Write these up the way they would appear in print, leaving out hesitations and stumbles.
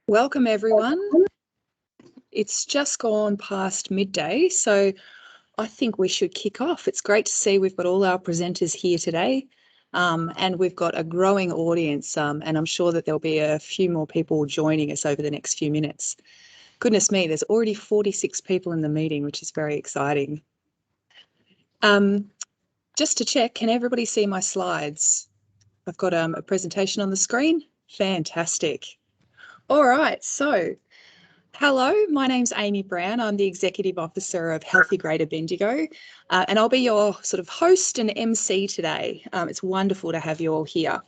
Welcome everyone. It's just gone past midday, so I think we should kick off. It's great to see we've got all our presenters here today, and we've got a growing audience, and I'm sure that there'll be a few more people joining us over the next few minutes. Goodness me, there's already 46 people in the meeting, which is very exciting. Just to check, can everybody see my slides? I've got a presentation on the screen. Fantastic. All right, so hello, my name's Amy Brown. I'm the Executive Officer of Healthy Greater Bendigo, and I'll be your sort of host and MC today. It's wonderful to have you all here.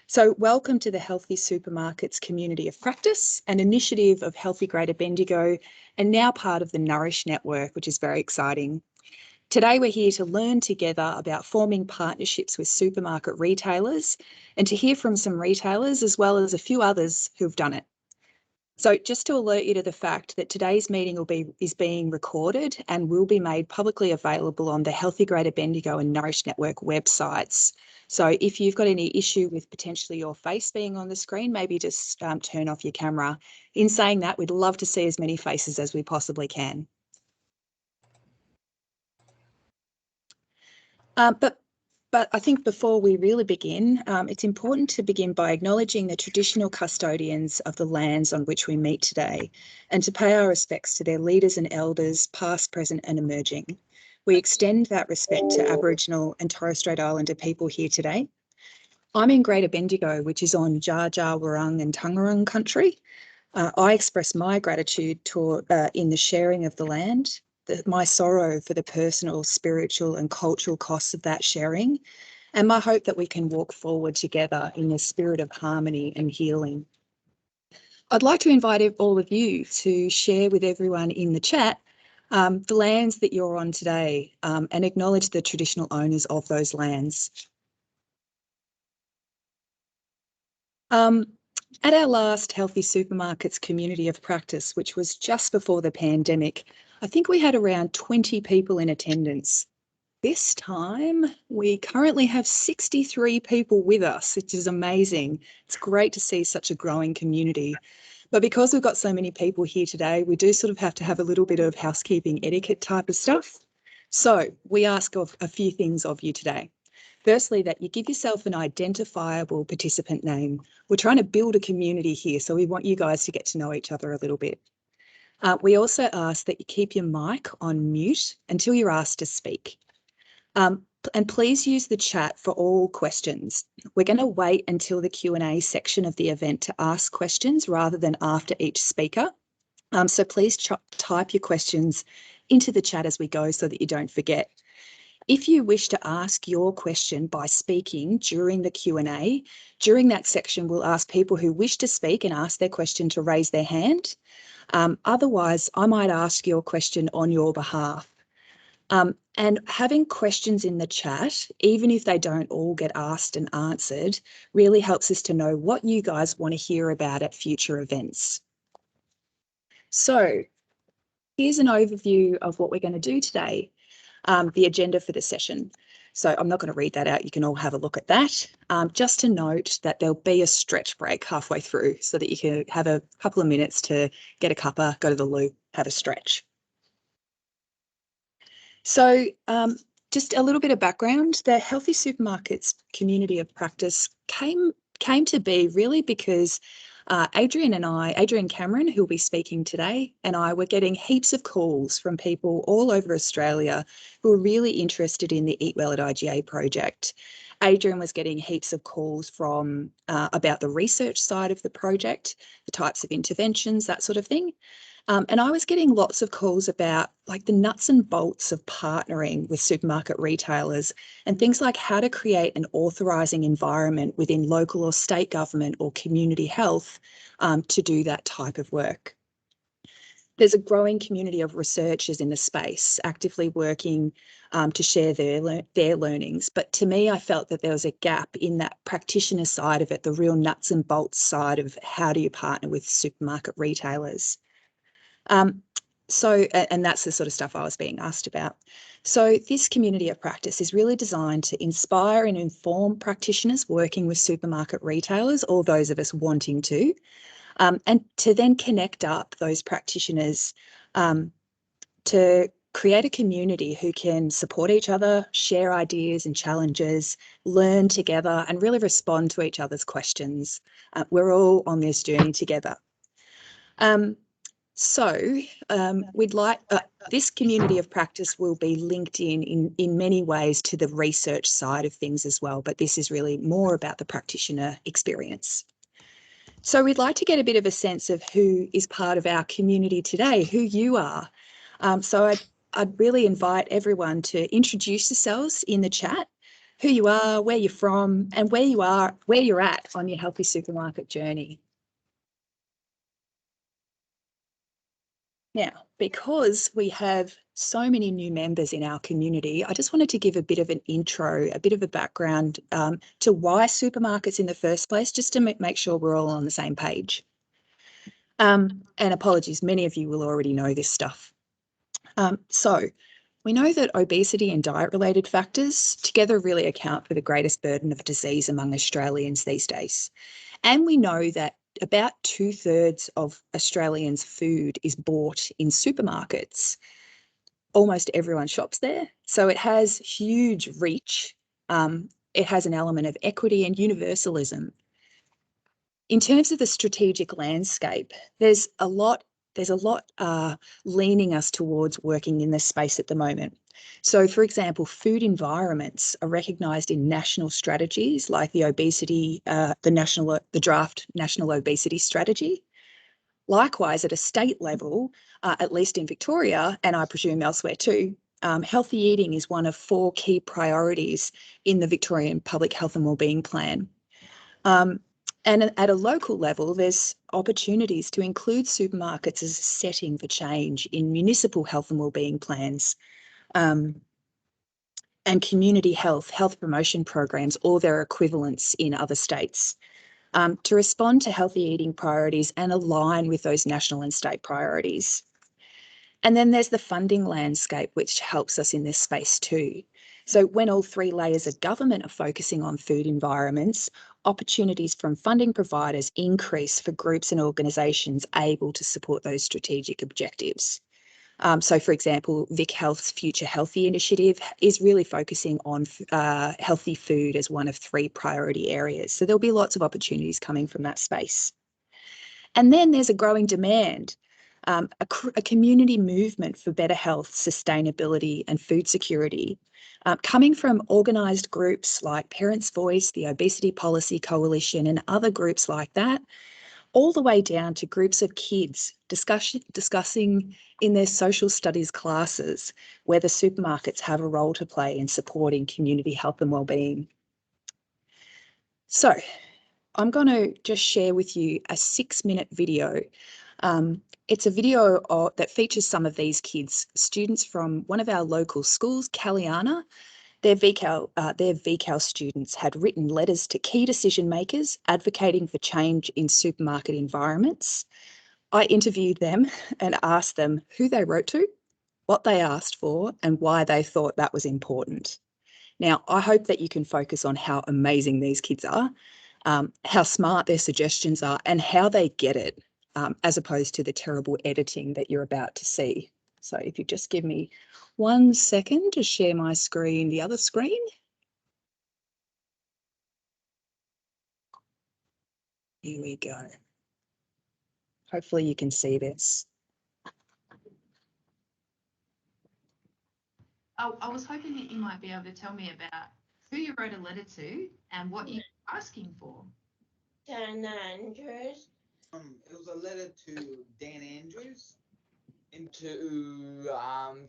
So welcome to the Healthy Supermarkets Community of Practice, an initiative of Healthy Greater Bendigo and now part of the Nourish Network, which is very exciting. Today we're here to learn together about forming partnerships with supermarket retailers and to hear from some retailers as well as a few others who've done it. So just to alert you to the fact that today's meeting is being recorded and will be made publicly available on the Healthy Greater Bendigo and Nourish Network websites. So if you've got any issue with potentially your face being on the screen, maybe just turn off your camera. In saying that, we'd love to see as many faces as we possibly can. But I think before we really begin, it's important to begin by acknowledging the traditional custodians of the lands on which we meet today and to pay our respects to their leaders and elders, past, present and emerging. We extend that respect to Aboriginal and Torres Strait Islander people here today. I'm in Greater Bendigo, which is on Dja Dja Wurrung and Taungurung country. I express my gratitude in the sharing of the land, my sorrow for the personal, spiritual and cultural costs of that sharing, and my hope that we can walk forward together in a spirit of harmony and healing. I'd like to invite all of you to share with everyone in the chat the lands that you're on today and acknowledge the traditional owners of those lands. At our last Healthy Supermarkets Community of Practice, which was just before the pandemic, I think we had around 20 people in attendance. This time, we currently have 63 people with us, which is amazing. It's great to see such a growing community. But because we've got so many people here today, we do sort of have to have a little bit of housekeeping etiquette type of stuff. So we ask of a few things of you today. Firstly, that you give yourself an identifiable participant name. We're trying to build a community here, so we want you guys to get to know each other a little bit. We also ask that you keep your mic on mute until you're asked to speak. And please use the chat for all questions. We're going to wait until the Q&A section of the event to ask questions rather than after each speaker. So please type your questions into the chat as we go so that you don't forget. If you wish to ask your question by speaking during the Q&A, during that section, we'll ask people who wish to speak and ask their question to raise their hand. Otherwise, I might ask your question on your behalf. And having questions in the chat, even if they don't all get asked and answered, really helps us to know what you guys want to hear about at future events. So here's an overview of what we're going to do today. The agenda for the session. So I'm not going to read that out. You can all have a look at that. Just to note that there'll be a stretch break halfway through so that you can have a couple of minutes to get a cuppa, go to the loo, have a stretch. So just a little bit of background. The Healthy Supermarkets Community of Practice came to be really because Adrian Cameron, who will be speaking today, and I were getting heaps of calls from people all over Australia who were really interested in the Eat Well at IGA project. Adrian was getting heaps of calls from about the research side of the project, the types of interventions, that sort of thing. And I was getting lots of calls about like the nuts and bolts of partnering with supermarket retailers and things like how to create an authorising environment within local or state government or community health to do that type of work. There's a growing community of researchers in the space actively working to share their learnings. But to me, I felt that there was a gap in that practitioner side of it, the real nuts and bolts side of how do you partner with supermarket retailers. And that's the sort of stuff I was being asked about. So this community of practice is really designed to inspire and inform practitioners working with supermarket retailers, or those of us wanting to, and to then connect up those practitioners to create a community who can support each other, share ideas and challenges, learn together, and really respond to each other's questions. We're all on this journey together. We'd like this community of practice will be linked in many ways to the research side of things as well, but this is really more about the practitioner experience. So we'd like to get a bit of a sense of who is part of our community today, who you are. I'd really invite everyone to introduce yourselves in the chat, who you are, where you're from, and where you're at on your healthy supermarket journey. Now, because we have so many new members in our community, I just wanted to give a bit of an intro, a bit of a background to why supermarkets in the first place, just to make sure we're all on the same page. And apologies, many of you will already know this stuff. So we know that obesity and diet-related factors together really account for the greatest burden of disease among Australians these days. And we know that about 2/3 of Australians' food is bought in supermarkets. Almost everyone shops there. So it has huge reach. It has an element of equity and universalism. In terms of the strategic landscape, there's a lot leaning us towards working in this space at the moment. So, for example, food environments are recognised in national strategies like the draft National Obesity Strategy. Likewise, at a state level, at least in Victoria, and I presume elsewhere too, healthy eating is one of 4 key priorities in the Victorian Public Health and Wellbeing Plan. And at a local level, there's opportunities to include supermarkets as a setting for change in municipal health and wellbeing plans, and community health promotion programs, or their equivalents in other states, to respond to healthy eating priorities and align with those national and state priorities. And then there's the funding landscape, which helps us in this space too. So when all 3 layers of government are focusing on food environments, opportunities from funding providers increase for groups and organisations able to support those strategic objectives. So, for example, Vic Health's Future Healthy initiative is really focusing on healthy food as one of 3 priority areas. So there'll be lots of opportunities coming from that space. And then there's a growing demand, a community movement for better health, sustainability and food security, coming from organised groups like Parents' Voice, the Obesity Policy Coalition and other groups like that, all the way down to groups of kids discussing in their social studies classes whether supermarkets have a role to play in supporting community health and wellbeing. So I'm going to just share with you a 6-minute video. It's a video that features some of these kids, students from one of our local schools, Caliana. Their VCAL students had written letters to key decision makers advocating for change in supermarket environments. I interviewed them and asked them who they wrote to, what they asked for, and why they thought that was important. Now, I hope that you can focus on how amazing these kids are, how smart their suggestions are, and how they get it, as opposed to the terrible editing that you're about to see. So if you just give me 1 second to share my screen, the other screen. Here we go. Hopefully you can see this. I was hoping that you might be able to tell me about who you wrote a letter to and what you were asking for. Dan Andrews. It was a letter to Dan Andrews and to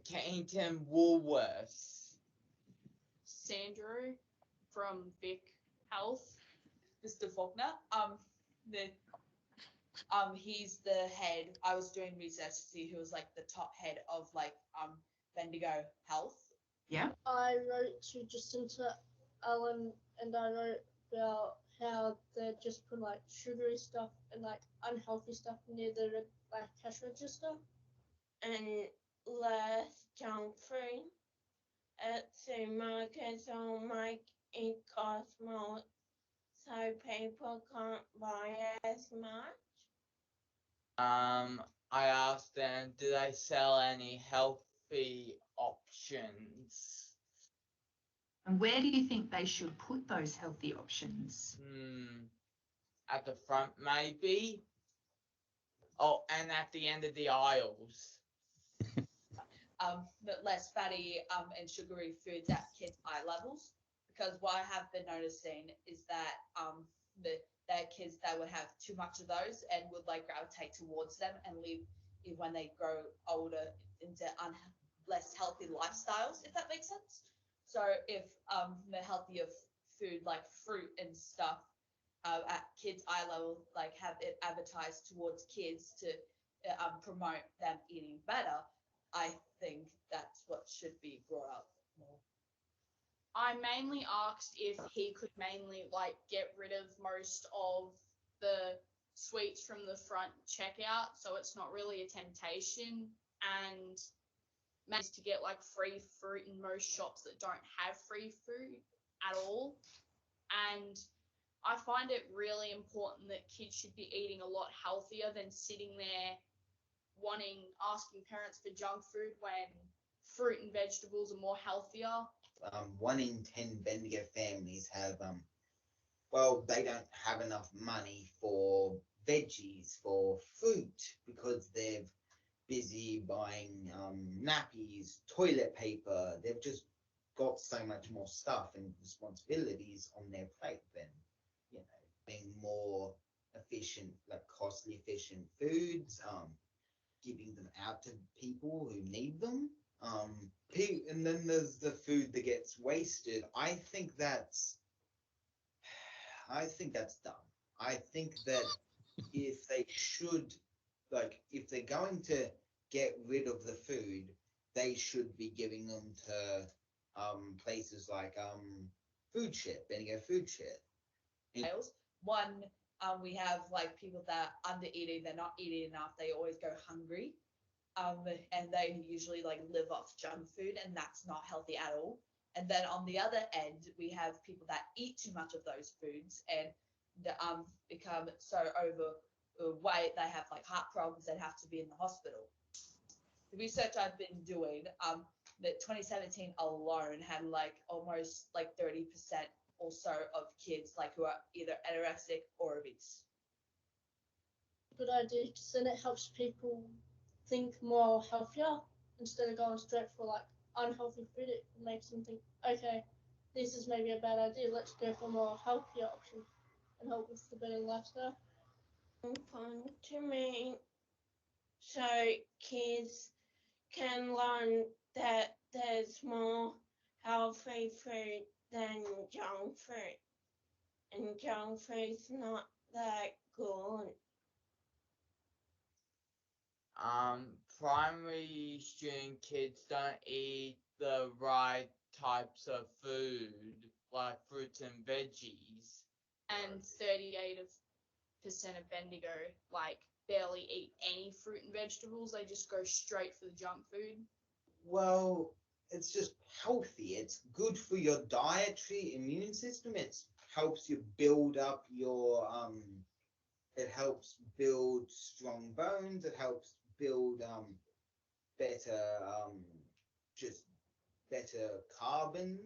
Kennington Woolworths. Sandro from Vic Health. Mr. Faulkner. He's the head. I was doing research to see who was like the top head of Bendigo Health. Yeah. I wrote to Jacinta Allen and I wrote about how they just put like sugary stuff and like unhealthy stuff near the like cash register. And less junk food at supermarkets will make it cost more, so people can't buy as much. I asked them, do they sell any healthy options? And where do you think they should put those healthy options? At the front, maybe. Oh, and at the end of the aisles. But less fatty and sugary foods at kids' eye levels. Because what I have been noticing is that that kids that would have too much of those and would like gravitate towards them and leave when they grow older into less healthy lifestyles, if that makes sense. So if the healthier food like fruit and stuff at kids' eye level, like have it advertised towards kids to promote them eating better, I think that's what should be brought up more. I mainly asked if he could mainly like get rid of most of the sweets from the front checkout, so it's not really a temptation, and managed to get like free fruit in most shops that don't have free fruit at all. And I find it really important that kids should be eating a lot healthier than sitting there asking parents for junk food when fruit and vegetables are more healthier. 1 in 10 Bendigo families have, well, they don't have enough money for veggies, for fruit, because they're busy buying nappies, toilet paper. They've just got so much more stuff and responsibilities on their plate than, being more efficient, like costly efficient foods, giving them out to people who need them. And then there's the food that gets wasted. I think that's dumb. I think that if they should, like, if they're going to get rid of the food, they should be giving them to places like Food Ship, Bendigo Food Ship. One, we have like people that are under eating, they're not eating enough, they always go hungry. And they usually like live off junk food, and that's not healthy at all. And then on the other end, we have people that eat too much of those foods and become so overweight they have like heart problems and have to be in the hospital. The research I've been doing, that 2017 alone had like almost like 30% or so of kids like who are either anorexic or obese. Good idea, because then it helps people think more healthier instead of going straight for like unhealthy food. It makes them think, okay, this is maybe a bad idea, let's go for more healthier option and help with the better lifestyle. Fun to me, so kids can learn that there's more healthy food than junk food, and junk food's not that good. Primary student kids don't eat the right types of food, like fruits and veggies. And 38% of Bendigo like barely eat any fruit and vegetables. They just go straight for the junk food. Well, it's just healthy. It's good for your dietary immune system. It helps you build up your it helps build strong bones. It helps build better just better carbon.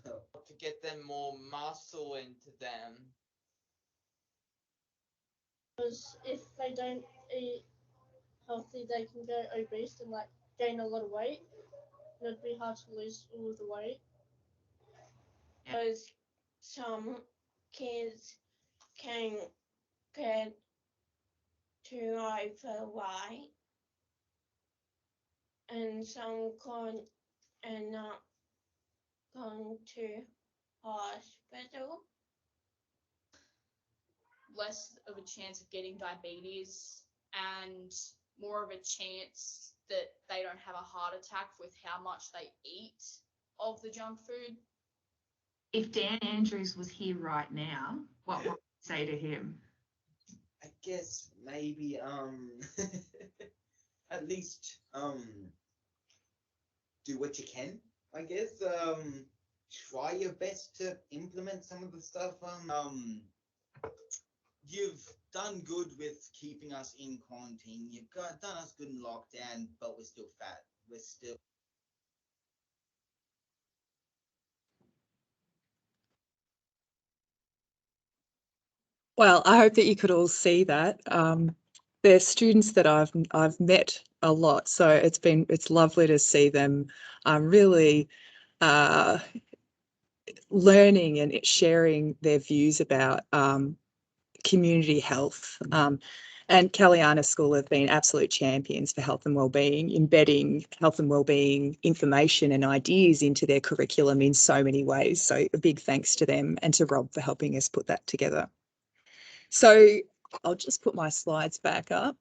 To get them more muscle into them. Because if they don't eat healthy, they can go obese and like gain a lot of weight. And it'd be hard to lose all of the weight. Because some kids can get too overweight, and some can end up going to hospital. Less of a chance of getting diabetes and more of a chance that they don't have a heart attack with how much they eat of the junk food. If Dan Andrews was here right now, what would you say to him? I guess maybe at least do what you can. I guess try your best to implement some of the stuff. you've done good with keeping us in quarantine. You've done us good in lockdown, but we're still fat. We're still. Well, I hope that you could all see that. They're students that I've met a lot, so it's lovely to see them really learning and sharing their views about community health. And Caliana School have been absolute champions for health and wellbeing, embedding health and wellbeing information and ideas into their curriculum in so many ways. So a big thanks to them and to Rob for helping us put that together. So I'll just put my slides back up.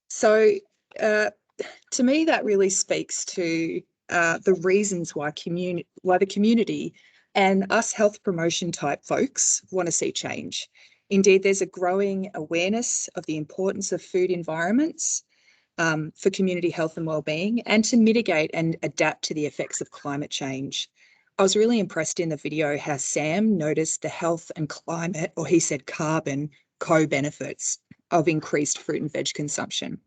So to me, that really speaks to the reasons why the community and us health promotion type folks want to see change. Indeed, there's a growing awareness of the importance of food environments for community health and wellbeing and to mitigate and adapt to the effects of climate change. I was really impressed in the video how Sam noticed the health and climate, or he said carbon, co-benefits of increased fruit and veg consumption.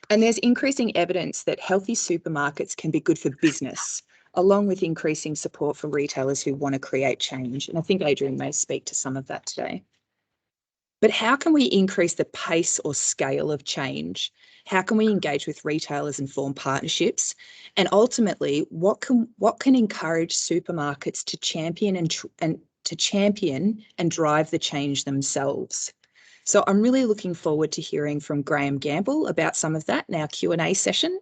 And there's increasing evidence that healthy supermarkets can be good for business, along with increasing support for retailers who want to create change. And I think Adrian may speak to some of that today. But how can we increase the pace or scale of change? How can we engage with retailers and form partnerships? And ultimately, what can encourage supermarkets to champion and drive the change themselves? So I'm really looking forward to hearing from Graham Gamble about some of that in our Q&A session.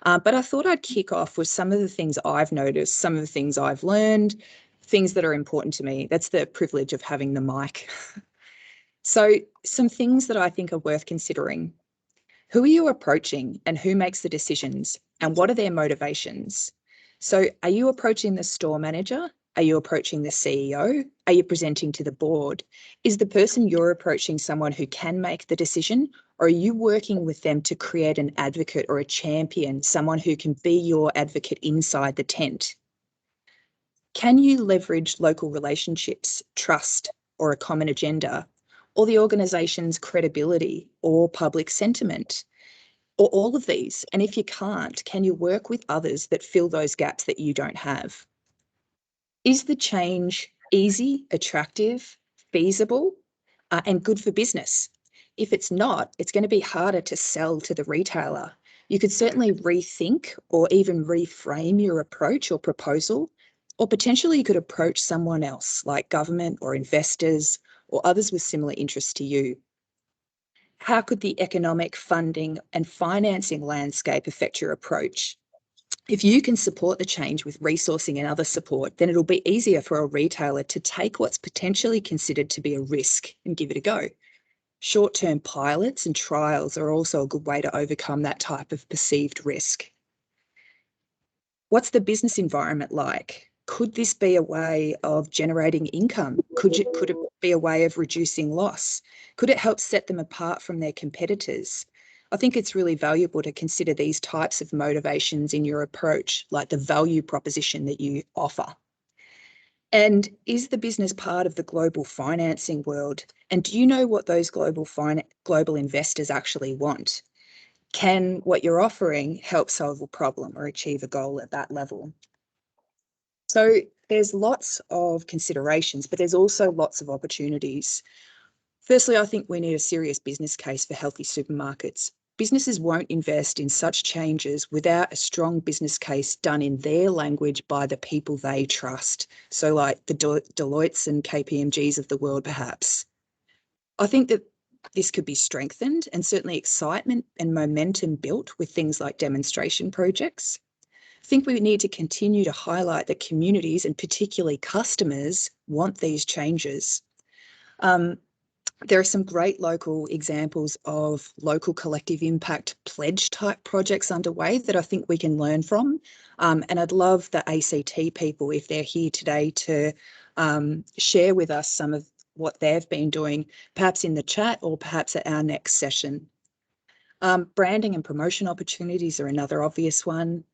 But I thought I'd kick off with some of the things I've noticed, some of the things I've learned, things that are important to me. That's the privilege of having the mic. So some things that I think are worth considering. Who are you approaching and who makes the decisions and what are their motivations? So are you approaching the store manager? Are you approaching the CEO? Are you presenting to the board? Is the person you're approaching someone who can make the decision, or are you working with them to create an advocate or a champion, someone who can be your advocate inside the tent? Can you leverage local relationships, trust, or a common agenda, or the organisation's credibility or public sentiment, or all of these? And if you can't, can you work with others that fill those gaps that you don't have? Is the change easy, attractive, feasible, and good for business? If it's not, it's going to be harder to sell to the retailer. You could certainly rethink or even reframe your approach or proposal, or potentially you could approach someone else like government or investors or others with similar interests to you. How could the economic, funding and financing landscape affect your approach? If you can support the change with resourcing and other support, then it'll be easier for a retailer to take what's potentially considered to be a risk and give it a go. Short-term pilots and trials are also a good way to overcome that type of perceived risk. What's the business environment like? Could this be a way of generating income? Could it be a way of reducing loss? Could it help set them apart from their competitors? I think it's really valuable to consider these types of motivations in your approach, like the value proposition that you offer. And is the business part of the global financing world? And do you know what those global investors actually want? Can what you're offering help solve a problem or achieve a goal at that level? So there's lots of considerations, but there's also lots of opportunities. Firstly, I think we need a serious business case for healthy supermarkets. Businesses won't invest in such changes without a strong business case done in their language by the people they trust. So like the Deloittes and KPMGs of the world, perhaps. I think that this could be strengthened and certainly excitement and momentum built with things like demonstration projects. I think we need to continue to highlight that communities and particularly customers want these changes. There are some great local examples of local collective impact pledge type projects underway that I think we can learn from. And I'd love the ACT people, if they're here today, to share with us some of what they've been doing, perhaps in the chat or perhaps at our next session. Branding and promotion opportunities are another obvious one.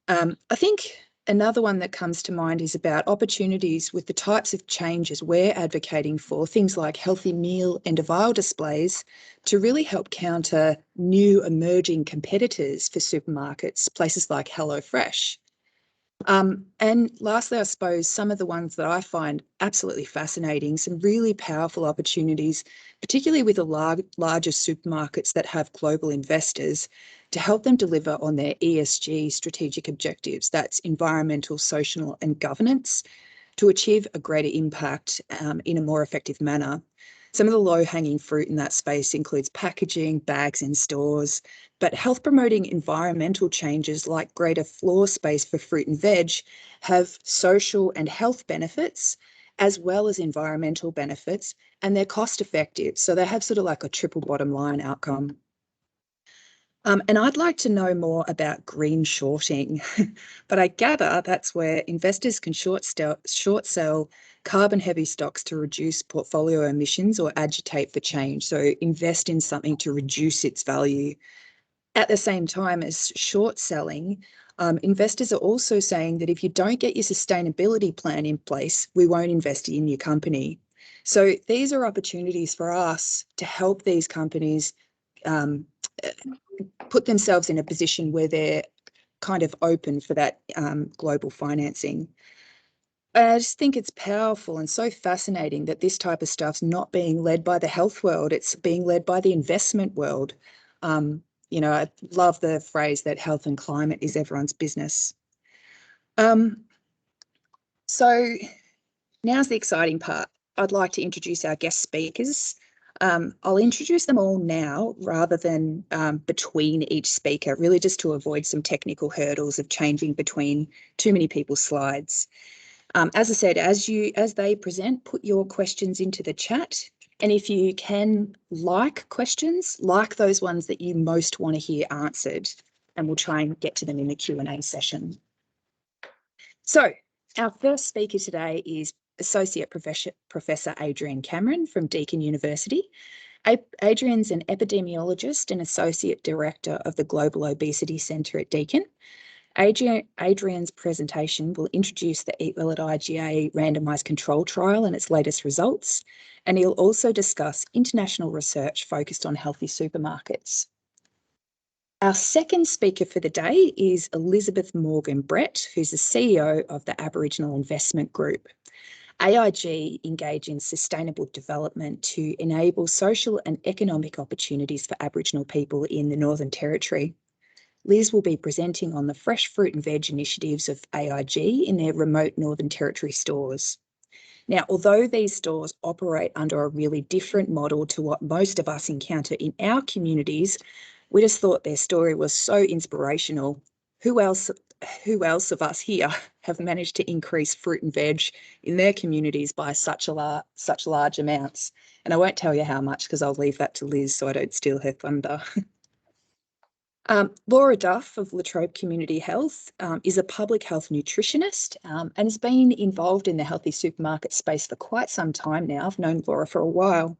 I think Another one that comes to mind is about opportunities with the types of changes we're advocating for, things like healthy meal end of aisle displays, to really help counter new emerging competitors for supermarkets, places like HelloFresh. And lastly, I suppose some of the ones that I find absolutely fascinating, some really powerful opportunities, particularly with the larger supermarkets that have global investors, to help them deliver on their ESG strategic objectives. That's environmental, social, and governance, to achieve a greater impact in a more effective manner. Some of the low-hanging fruit in that space includes packaging, bags in stores, but health-promoting environmental changes like greater floor space for fruit and veg have social and health benefits, as well as environmental benefits, and they're cost-effective. So they have sort of like a triple bottom line outcome. And I'd like to know more about green shorting, but I gather that's where investors can short sell carbon-heavy stocks to reduce portfolio emissions or agitate for change. So invest in something to reduce its value. At the same time as short selling, investors are also saying that if you don't get your sustainability plan in place, we won't invest in your company. So these are opportunities for us to help these companies put themselves in a position where they're kind of open for that global financing. I just think it's powerful and so fascinating that this type of stuff's not being led by the health world, it's being led by the investment world. You know, I love the phrase that health and climate is everyone's business. So now's the exciting part. I'd like to introduce our guest speakers. I'll introduce them all now rather than between each speaker, really just to avoid some technical hurdles of changing between too many people's slides. As I said, as they present, put your questions into the chat. And if you can like questions, like those ones that you most want to hear answered, and we'll try and get to them in the Q&A session. So our first speaker today is Associate Professor Adrian Cameron from Deakin University. Adrian's an epidemiologist and Associate Director of the Global Obesity Centre at Deakin. Adrian's presentation will introduce the Eat Well at IGA randomised control trial and its latest results, and he'll also discuss international research focused on healthy supermarkets. Our second speaker for the day is Elizabeth Morgan Brett, who's the CEO of the Aboriginal Investment Group. AIG engage in sustainable development to enable social and economic opportunities for Aboriginal people in the Northern Territory. Liz will be presenting on the fresh fruit and veg initiatives of AIG in their remote Northern Territory stores. Now, although these stores operate under a really different model to what most of us encounter in our communities, we just thought their story was so inspirational. Who else of us here have managed to increase fruit and veg in their communities by such large amounts? And I won't tell you how much because I'll leave that to Liz so I don't steal her thunder. Laura Duff of Latrobe Community Health is a public health nutritionist and has been involved in the healthy supermarket space for quite some time now. I've known Laura for a while.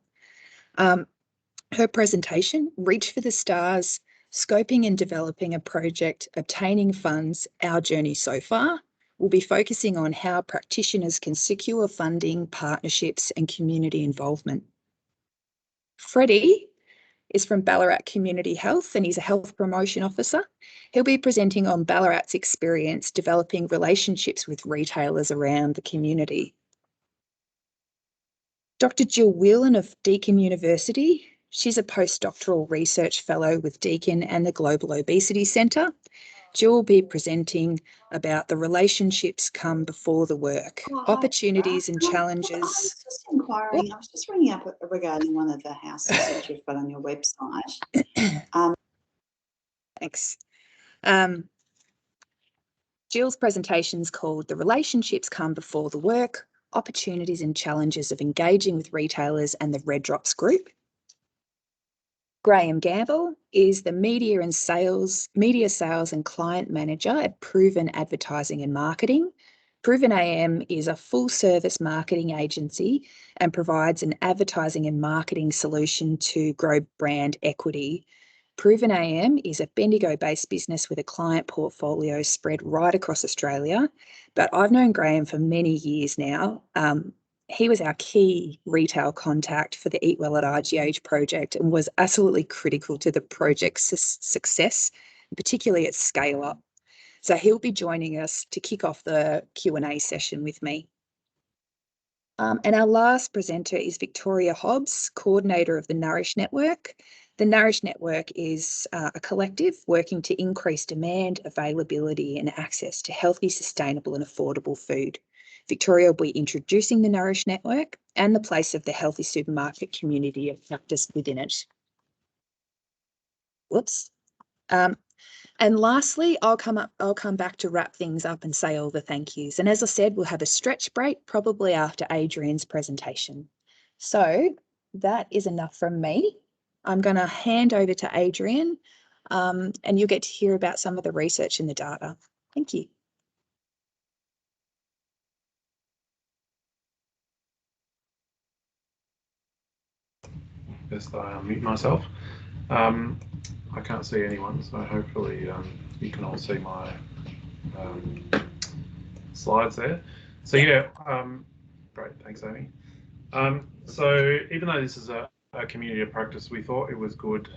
Her presentation, Reach for the Stars, Scoping and Developing a Project, Obtaining Funds, Our Journey So Far, will be focusing on how practitioners can secure funding, partnerships and community involvement. Freddie is from Ballarat Community Health and he's a health promotion officer. He'll be presenting on Ballarat's experience developing relationships with retailers around the community. Dr. Jill Whelan of Deakin University. She's a postdoctoral research fellow with Deakin and the Global Obesity Centre. Jill will be presenting about the relationships come before the work, opportunities and challenges. I was just inquiring, I was just ringing up regarding one of the houses that you've got on your website. Thanks. Jill's presentation is called The Relationships Come Before the Work, Opportunities and Challenges of Engaging with Retailers and the Red Drops Group. Graham Gamble is the media sales and client manager at Proven Advertising and Marketing. Proven AM is a full-service marketing agency and provides an advertising and marketing solution to grow brand equity. Proven AM is a Bendigo-based business with a client portfolio spread right across Australia, but I've known Graham for many years now. He was our key retail contact for the Eat Well at RGH project and was absolutely critical to the project's success, particularly its scale up. So he'll be joining us to kick off the Q&A session with me. And our last presenter is Victoria Hobbs, coordinator of the Nourish Network. The Nourish Network is a collective working to increase demand, availability and access to healthy, sustainable and affordable food. Victoria will be introducing the Nourish Network and the place of the healthy supermarket community of practice within it. Whoops. And lastly, I'll come back to wrap things up and say all the thank yous. And as I said, we'll have a stretch break probably after Adrian's presentation. So that is enough from me. I'm going to hand over to Adrian and you'll get to hear about some of the research and the data. Thank you. Best I unmute myself. I can't see anyone, so hopefully you can all see my slides there. So yeah, great, thanks Amy. So even though this is a community of practice, we thought it was good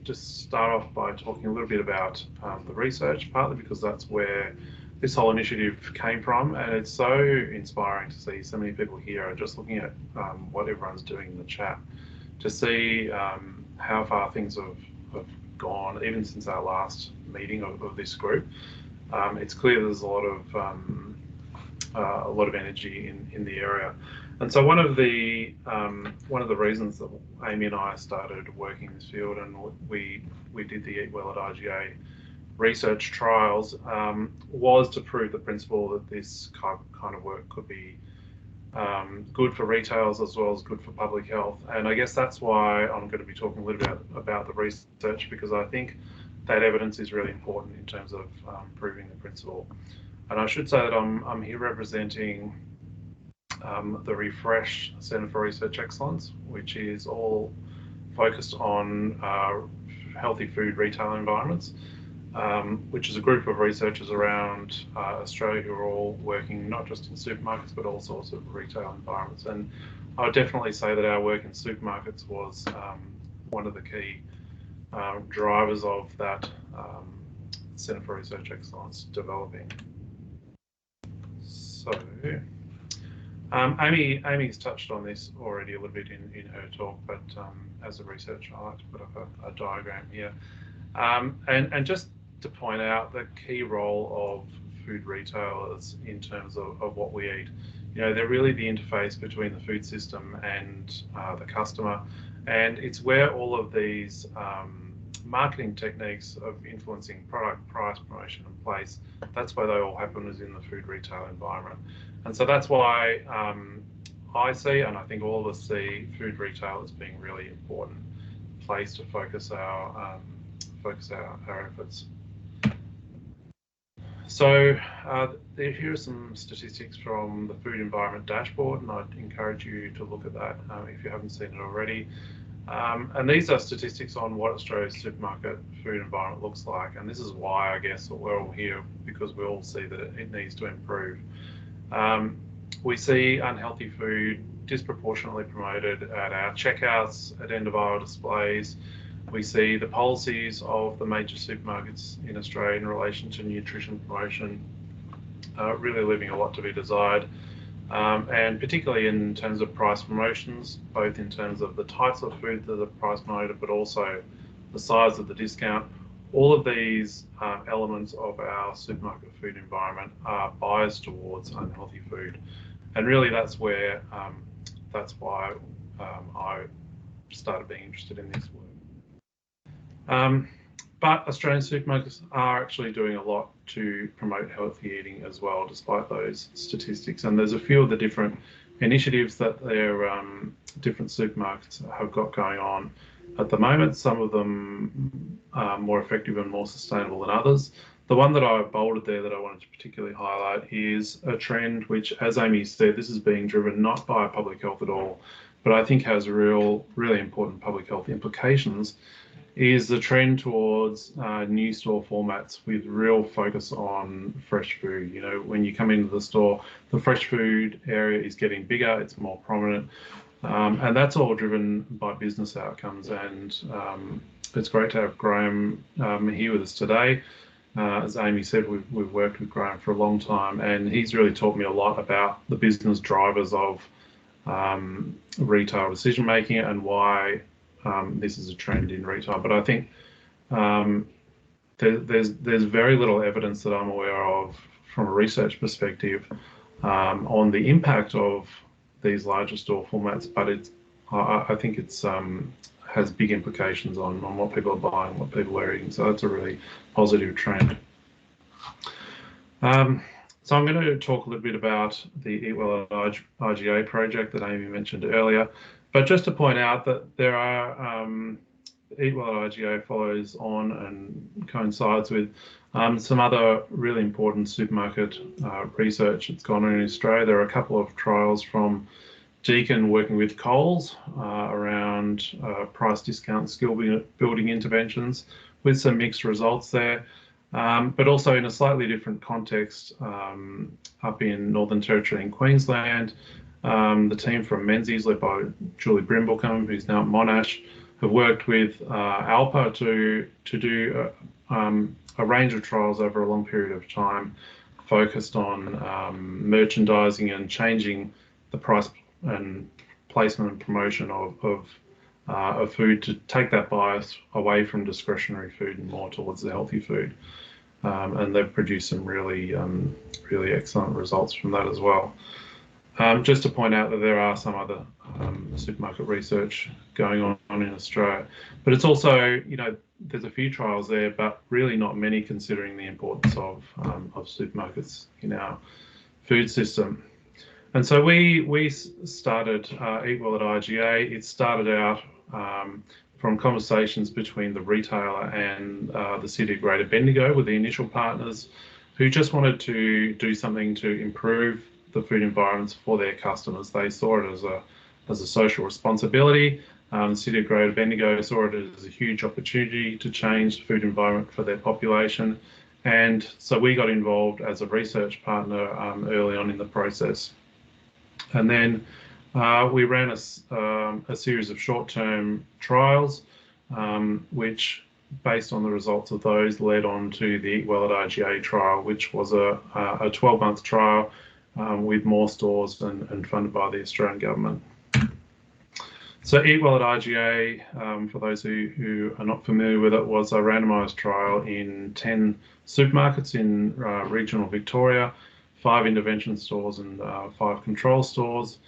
just start off by talking a little bit about the research, partly because that's where this whole initiative came from, and it's so inspiring to see so many people here and just looking at what everyone's doing in the chat to see how far things have gone, even since our last meeting of this group. It's clear there's a lot of energy in the area, and so one of the reasons that Amy and I started working in this field, and we did the Eat Well at RGA research trials, was to prove the principle that this kind of work could be good for retailers as well as good for public health. And I guess that's why I'm going to be talking a little bit about the research, because I think that evidence is really important in terms of proving the principle. And I should say that I'm here representing the Refresh Centre for Research Excellence, which is all focused on healthy food retail environments, which is a group of researchers around Australia who are all working not just in supermarkets but all sorts of retail environments. And I would definitely say that our work in supermarkets was one of the key drivers of that Centre for Research Excellence developing. So Amy's touched on this already a little bit in her talk, but as a researcher I like to put up a diagram here. And just to point out the key role of food retailers in terms of what we eat. You know, they're really the interface between the food system and the customer, and it's where all of these marketing techniques of influencing product, price, promotion and place, that's where they all happen, is in the food retail environment. And so that's why I see, and I think all of us see, food retail as being really important place to focus our efforts. So here are some statistics from the Food Environment Dashboard, and I'd encourage you to look at that if you haven't seen it already. And these are statistics on what Australia's supermarket food environment looks like, and this is why I guess we're all here, because we all see that it needs to improve. We see unhealthy food disproportionately promoted at our checkouts, at end of aisle displays. We see the policies of the major supermarkets in Australia in relation to nutrition promotion really leaving a lot to be desired, and particularly in terms of price promotions, both in terms of the types of food that are price promoted, but also the size of the discount. All of these elements of our supermarket food environment are biased towards unhealthy food, and really that's why I started being interested in this work. But Australian supermarkets are actually doing a lot to promote healthy eating as well, despite those statistics. And there's a few of the different initiatives that their different supermarkets have got going on at the moment. Some of them are more effective and more sustainable than others. The one that I've bolded there that I wanted to particularly highlight is a trend which, as Amy said, this is being driven not by public health at all, but I think has really important public health implications, is the trend towards new store formats with real focus on fresh food. You know, when you come into the store, the fresh food area is getting bigger, it's more prominent, and that's all driven by business outcomes. And it's great to have Graham here with us today. As Amy said, we've worked with Graham for a long time, and he's really taught me a lot about the business drivers of retail decision making and why this is a trend in retail. But I think there's very little evidence that I'm aware of from a research perspective on the impact of these larger store formats. But I think it's has big implications on what people are buying, what people are eating. So that's a really positive trend. So I'm going to talk a little bit about the Eat Well at RGA project that Amy mentioned earlier. But just to point out that there are Eat Well at RGA follows on and coincides with some other really important supermarket research that's gone on in Australia. There are a couple of trials from Deakin working with Coles around price discount skill building interventions with some mixed results there. But also in a slightly different context up in Northern Territory in Queensland, the team from Menzies, led by Julie Brimblecombe, who's now at Monash, have worked with Alpa to do a range of trials over a long period of time, focused on merchandising and changing the price and placement and promotion of food to take that bias away from discretionary food and more towards the healthy food. And they've produced some really excellent results from that as well. Just to point out that there are some other supermarket research going on in Australia, but it's also, you know, there's a few trials there, but really not many considering the importance of supermarkets in our food system. And so we started Eat Well at RGA. It started out from conversations between the retailer and the City of Greater Bendigo with the initial partners who just wanted to do something to improve the food environments for their customers. They saw it as a social responsibility. The City of Greater Bendigo saw it as a huge opportunity to change the food environment for their population. And so we got involved as a research partner early on in the process. And then we ran a series of short-term trials, which, based on the results of those, led on to the Eat Well at RGA trial, which was a 12-month trial with more stores and funded by the Australian government. So Eat Well at RGA, for those who are not familiar with it, was a randomised trial in 10 supermarkets in regional Victoria, 5 intervention stores and 5 control stores,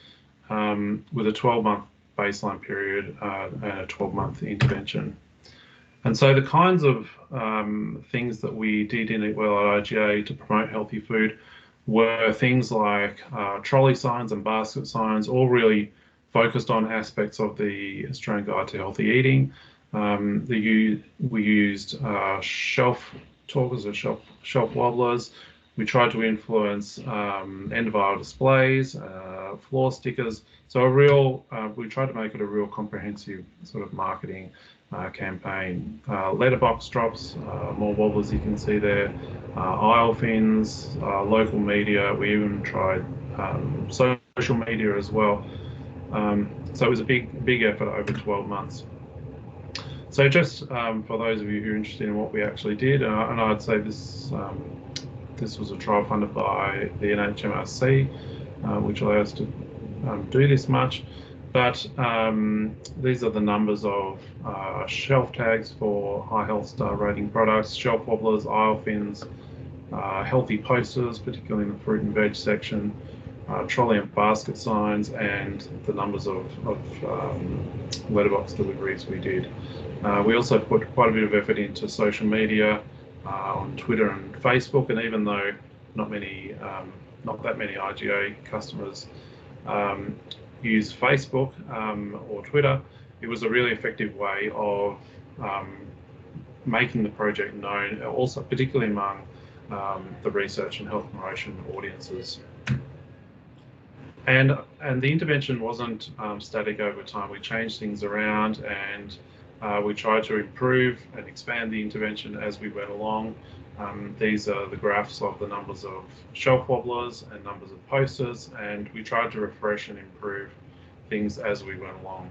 with a 12-month baseline period and a 12-month intervention. And so the kinds of things that we did in Eat Well at RGA to promote healthy food were things like trolley signs and basket signs, all really focused on aspects of the Australian Guide to Healthy Eating. We used shelf talkers or shelf wobblers. We tried to influence end of aisle displays, floor stickers. So we tried to make it a real comprehensive sort of marketing campaign. Letterbox drops, more wobblers you can see there, aisle fins, local media. We even tried social media as well. So it was a big effort over 12 months. So just for those of you who are interested in what we actually did, and I'd say this was a trial funded by the NHMRC, which allowed us to do this much. But these are the numbers of shelf tags for high health star rating products, shelf wobblers, aisle fins, healthy posters, particularly in the fruit and veg section, trolley and basket signs, and the numbers of letterbox deliveries we did. We also put quite a bit of effort into social media on Twitter and Facebook, and even though not that many RGA customers use Facebook or Twitter, it was a really effective way of making the project known, also particularly among the research and health promotion audiences. And the intervention wasn't static over time. We changed things around, and We tried to improve and expand the intervention as we went along. These are the graphs of the numbers of shelf wobblers and numbers of posters, and we tried to refresh and improve things as we went along.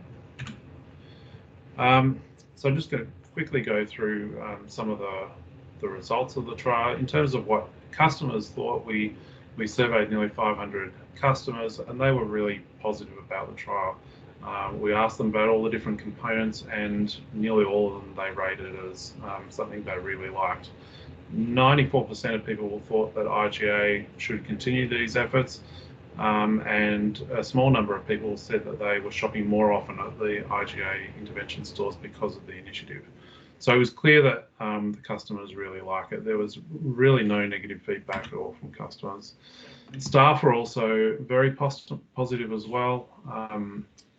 So I'm just going to quickly go through some of the results of the trial. In terms of what customers thought, we surveyed nearly 500 customers, and they were really positive about the trial. We asked them about all the different components, and nearly all of them they rated as something they really liked. 94% of people thought that IGA should continue these efforts, and a small number of people said that they were shopping more often at the IGA intervention stores because of the initiative. So it was clear that the customers really like it. There was really no negative feedback at all from customers. Staff were also very positive as well.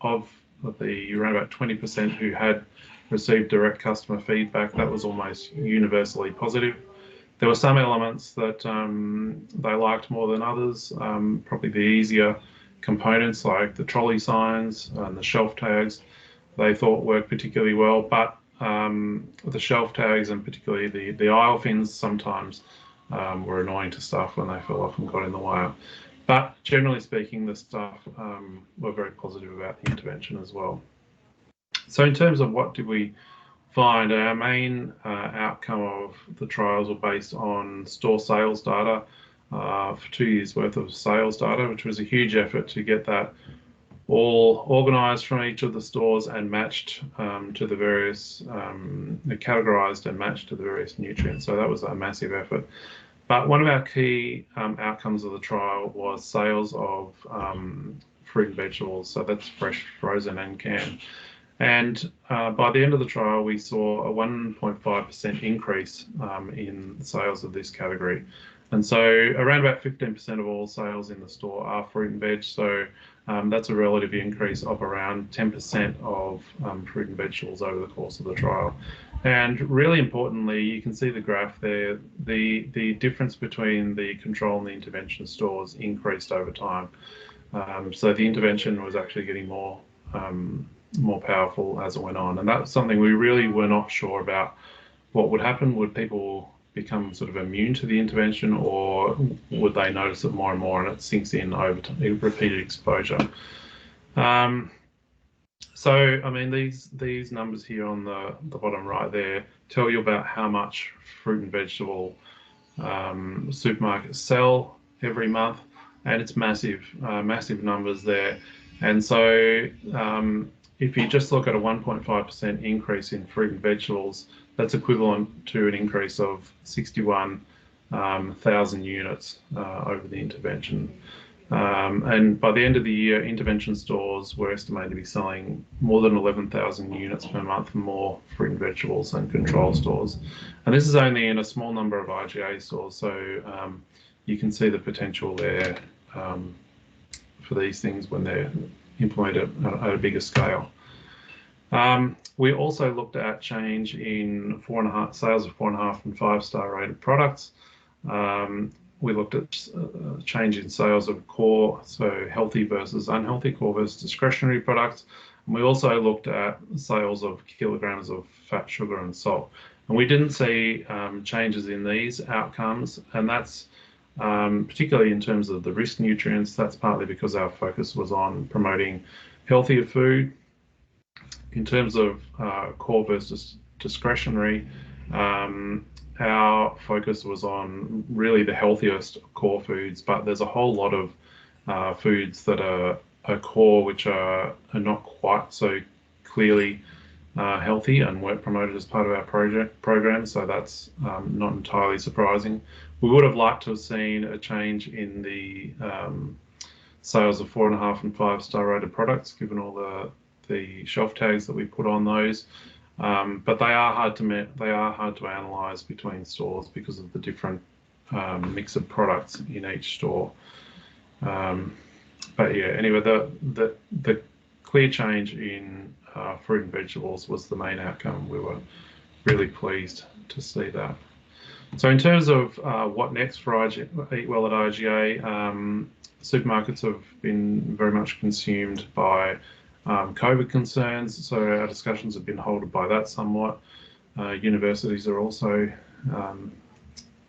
Of the around about 20% who had received direct customer feedback, that was almost universally positive. There were some elements that they liked more than others, probably the easier components like the trolley signs and the shelf tags they thought worked particularly well, but the shelf tags and particularly the aisle fins sometimes were annoying to staff when they fell off and got in the way. But generally speaking, the staff were very positive about the intervention as well. So in terms of what did we find, our main outcome of the trials were based on store sales data for 2 years worth of sales data, which was a huge effort to get that all organised from each of the stores and matched to the various, categorised and matched to the various nutrients. So that was a massive effort. But one of our key outcomes of the trial was sales of fruit and vegetables. So that's fresh, frozen and canned. And by the end of the trial, we saw a 1.5% increase in sales of this category. And so around about 15% of all sales in the store are fruit and veg. So that's a relative increase of around 10% of fruit and vegetables over the course of the trial. And really importantly, you can see the graph there, the difference between the control and the intervention stores increased over time. So the intervention was actually getting more powerful as it went on. And that's something we really were not sure about what would happen. Would people become sort of immune to the intervention, or would they notice it more and more and it sinks in over repeated exposure? So, I mean, these numbers here on the bottom right there tell you about how much fruit and vegetable supermarkets sell every month, and it's massive, massive numbers there. And so if you just look at a 1.5% increase in fruit and vegetables, that's equivalent to an increase of 61,000 units over the intervention. And by the end of the year, intervention stores were estimated to be selling more than 11,000 units per month more fruit and vegetables than control stores. And this is only in a small number of IGA stores, so you can see the potential there for these things when they're implemented at a bigger scale. We also looked at change in sales of 4.5 and 5-star rated products. We looked at change in sales of core, so healthy versus unhealthy, core versus discretionary products. And we also looked at sales of kilograms of fat, sugar and salt. And we didn't see changes in these outcomes, and that's particularly in terms of the risk nutrients. That's partly because our focus was on promoting healthier food. In terms of core versus discretionary, our focus was on really the healthiest core foods, but there's a whole lot of foods that are core which are not quite so clearly healthy and weren't promoted as part of our program, so that's not entirely surprising. We would have liked to have seen a change in the sales of 4.5 and 5-star rated products, given all the shelf tags that we put on those, but they are hard to analyse between stores because of the different mix of products in each store. But yeah, anyway, the clear change in fruit and vegetables was the main outcome. We were really pleased to see that. So in terms of what next for Eat Well at IGA, supermarkets have been very much consumed by COVID concerns. So our discussions have been halted by that somewhat. Universities are also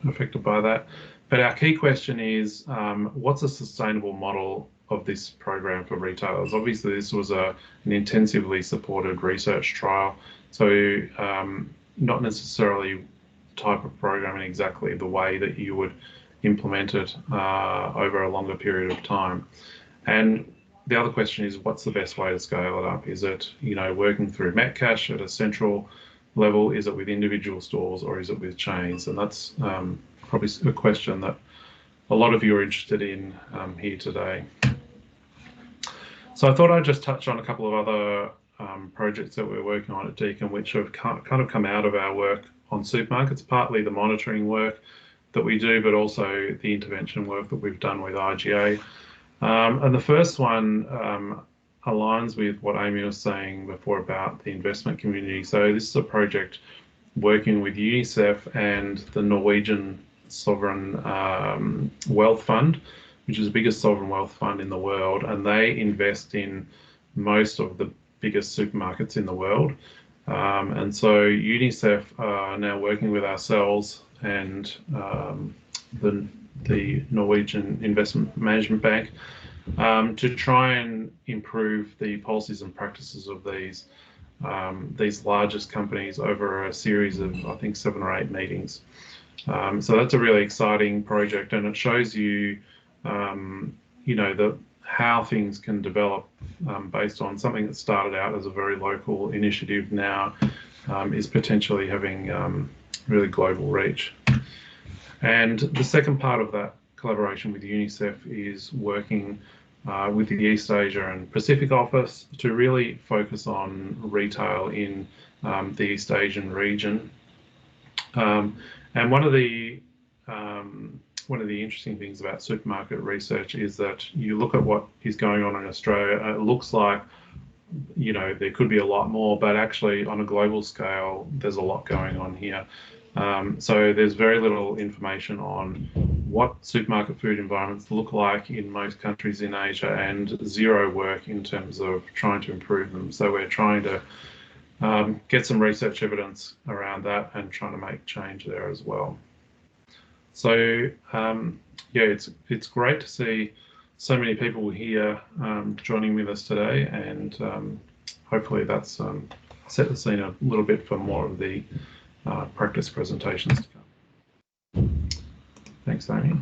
affected by that. But our key question is, what's a sustainable model of this program for retailers? Obviously, this was an intensively supported research trial, so not necessarily the type of program in exactly the way that you would implement it over a longer period of time. And the other question is, what's the best way to scale it up? Is it, working through Metcash at a central level? Is it with individual stores, or is it with chains? And that's probably a question that a lot of you are interested in here today. So I thought I'd just touch on a couple of other projects that we're working on at Deakin, which have kind of come out of our work on supermarkets, partly the monitoring work that we do, but also the intervention work that we've done with IGA. And the first one aligns with what Amy was saying before about the investment community. So this is a project working with UNICEF and the Norwegian Sovereign Wealth Fund, which is the biggest sovereign wealth fund in the world, and they invest in most of the biggest supermarkets in the world. And so UNICEF are now working with ourselves and the Norwegian Investment Management Bank to try and improve the policies and practices of these largest companies over a series of, I think, 7 or 8 meetings. So that's a really exciting project, and it shows you, how things can develop based on something that started out as a very local initiative now is potentially having really global reach. And the second part of that collaboration with UNICEF is working with the East Asia and Pacific Office to really focus on retail in the East Asian region. And one of the interesting things about supermarket research is that you look at what is going on in Australia, it looks like, there could be a lot more, but actually on a global scale, there's a lot going on here. So there's very little information on what supermarket food environments look like in most countries in Asia, and zero work in terms of trying to improve them. So we're trying to get some research evidence around that and trying to make change there as well. So it's great to see so many people here joining with us today, and hopefully that's set the scene a little bit for more of the practice presentations to come. Thanks, Amy.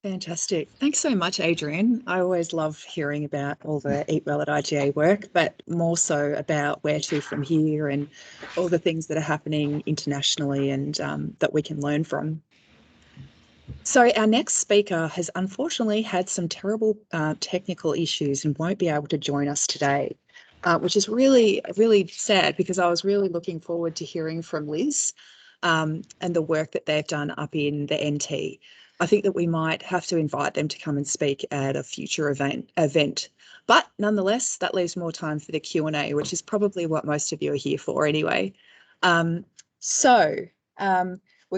Fantastic. Thanks so much, Adrian. I always love hearing about all the Eat Well at IGA work, but more so about where to from here and all the things that are happening internationally and that we can learn from. So our next speaker has unfortunately had some terrible technical issues and won't be able to join us today, which is really, really sad, because I was really looking forward to hearing from Liz and the work that they've done up in the NT. I think that we might have to invite them to come and speak at a future event. But nonetheless, that leaves more time for the Q&A, which is probably what most of you are here for anyway. We're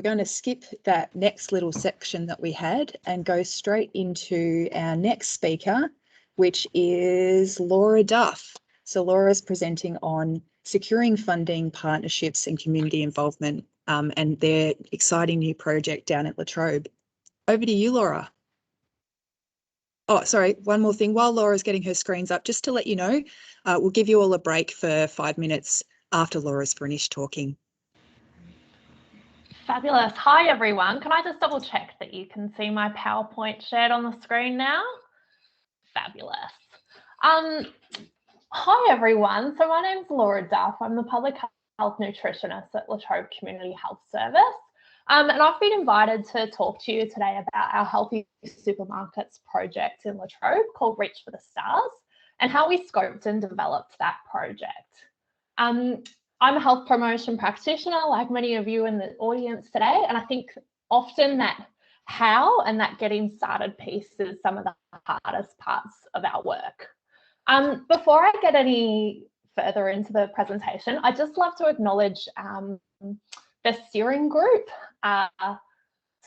going to skip that next little section that we had and go straight into our next speaker, which is Laura Duff. So Laura's presenting on securing funding, partnerships and community involvement and their exciting new project down at La Trobe. Over to you, Laura. Oh, sorry, one more thing. While Laura's getting her screens up, just to let you know, we'll give you all a break for 5 minutes after Laura's finished talking. Fabulous. Hi, everyone. Can I just double check that you can see my PowerPoint shared on the screen now? Fabulous. Hi, everyone. So my name's Laura Duff. I'm the Public Health Nutritionist at La Trobe Community Health Service. And I've been invited to talk to you today about our Healthy Supermarkets project in La Trobe called Reach for the Stars, and how we scoped and developed that project. I'm a health promotion practitioner, like many of you in the audience today, and I think often that how and that getting started piece is some of the hardest parts of our work. Before I get any further into the presentation, I'd just love to acknowledge the steering group.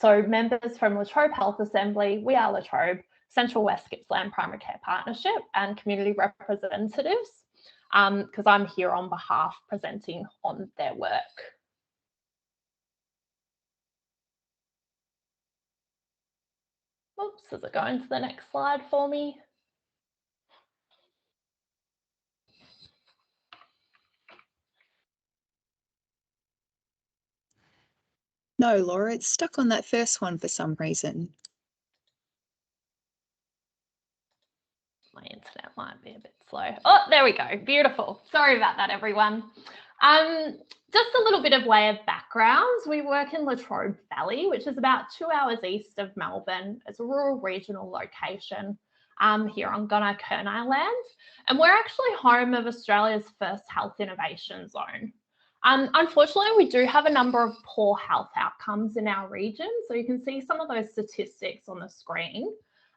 So members from Latrobe Health Assembly, We Are Latrobe, Central West Gippsland Primary Care Partnership and community representatives, because I'm here on behalf presenting on their work. Oops, is it going to the next slide for me? No, Laura, it's stuck on that first one for some reason. My internet might be a bit slow. Oh, there we go. Beautiful. Sorry about that, everyone. Just a little bit of way of background. We work in Latrobe Valley, which is about 2 hours east of Melbourne. It's a rural regional location here on Gunnar-Kurnai land. And we're actually home of Australia's first health innovation zone. Unfortunately, we do have a number of poor health outcomes in our region. So you can see some of those statistics on the screen.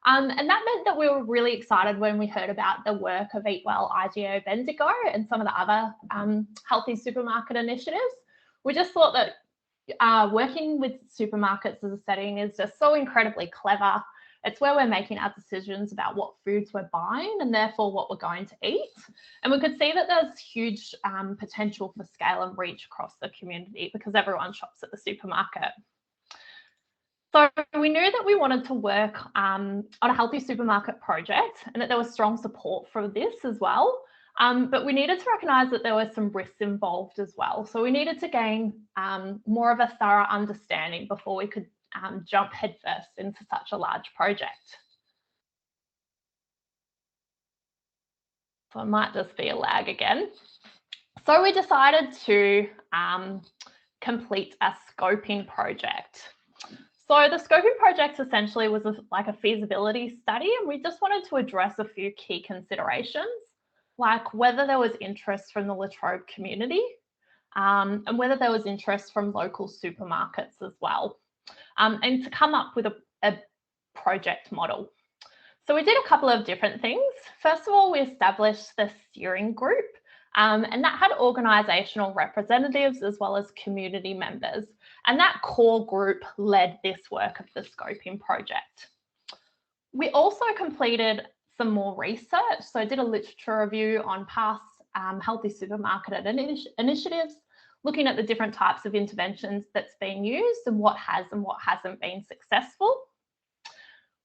And that meant that we were really excited when we heard about the work of Eat Well, IGO, Bendigo and some of the other healthy supermarket initiatives. We just thought that working with supermarkets as a setting is just so incredibly clever. It's where we're making our decisions about what foods we're buying and therefore what we're going to eat. And we could see that there's huge potential for scale and reach across the community because everyone shops at the supermarket. So we knew that we wanted to work on a healthy supermarket project and that there was strong support for this as well. But we needed to recognise that there were some risks involved as well. So we needed to gain more of a thorough understanding before we could jump headfirst into such a large project. So it might just be a lag again. So we decided to complete a scoping project. So the scoping project essentially was like a feasibility study, and we just wanted to address a few key considerations, like whether there was interest from the Latrobe community and whether there was interest from local supermarkets as well, and to come up with a project model. So we did a couple of different things. First of all, we established the steering group, and that had organisational representatives as well as community members. And that core group led this work of the scoping project. We also completed some more research. So I did a literature review on past healthy supermarket initiatives, looking at the different types of interventions that's been used and what has and what hasn't been successful.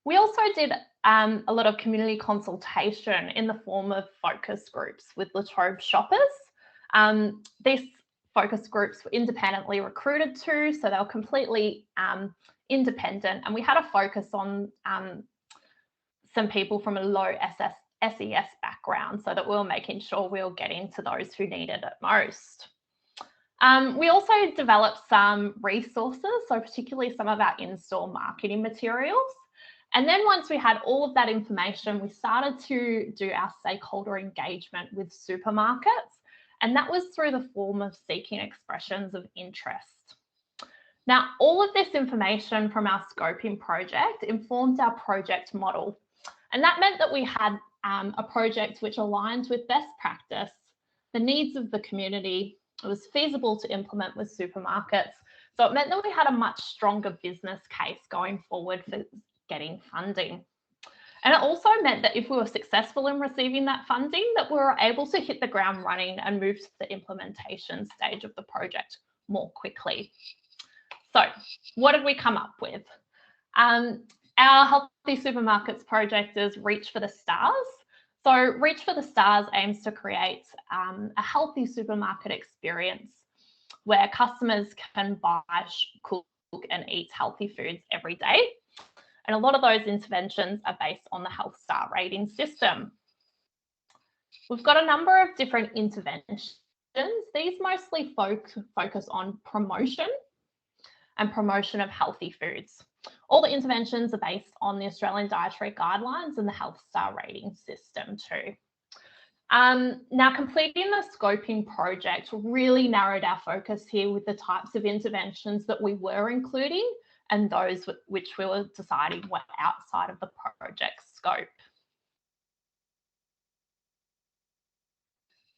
We also did a lot of community consultation in the form of focus groups with Latrobe shoppers. These focus groups were independently recruited to, so they were completely independent, and we had a focus on some people from a low SES background so that we were making sure we were getting to those who needed it most. We also developed some resources, so particularly some of our in-store marketing materials. And then once we had all of that information, we started to do our stakeholder engagement with supermarkets. And that was through the form of seeking expressions of interest. Now, all of this information from our scoping project informed our project model. And that meant that we had a project which aligned with best practice, the needs of the community. It was feasible to implement with supermarkets. So it meant that we had a much stronger business case going forward for getting funding. And it also meant that if we were successful in receiving that funding, that we were able to hit the ground running and move to the implementation stage of the project more quickly. So what did we come up with? Our Healthy Supermarkets project is Reach for the Stars. So Reach for the Stars aims to create a healthy supermarket experience where customers can buy, cook and eat healthy foods every day. And a lot of those interventions are based on the Health Star rating system. We've got a number of different interventions. These mostly focus on promotion and promotion of healthy foods. All the interventions are based on the Australian Dietary Guidelines and the Health Star rating system too. Now, completing the scoping project really narrowed our focus here with the types of interventions that we were including and those which we were deciding were outside of the project scope.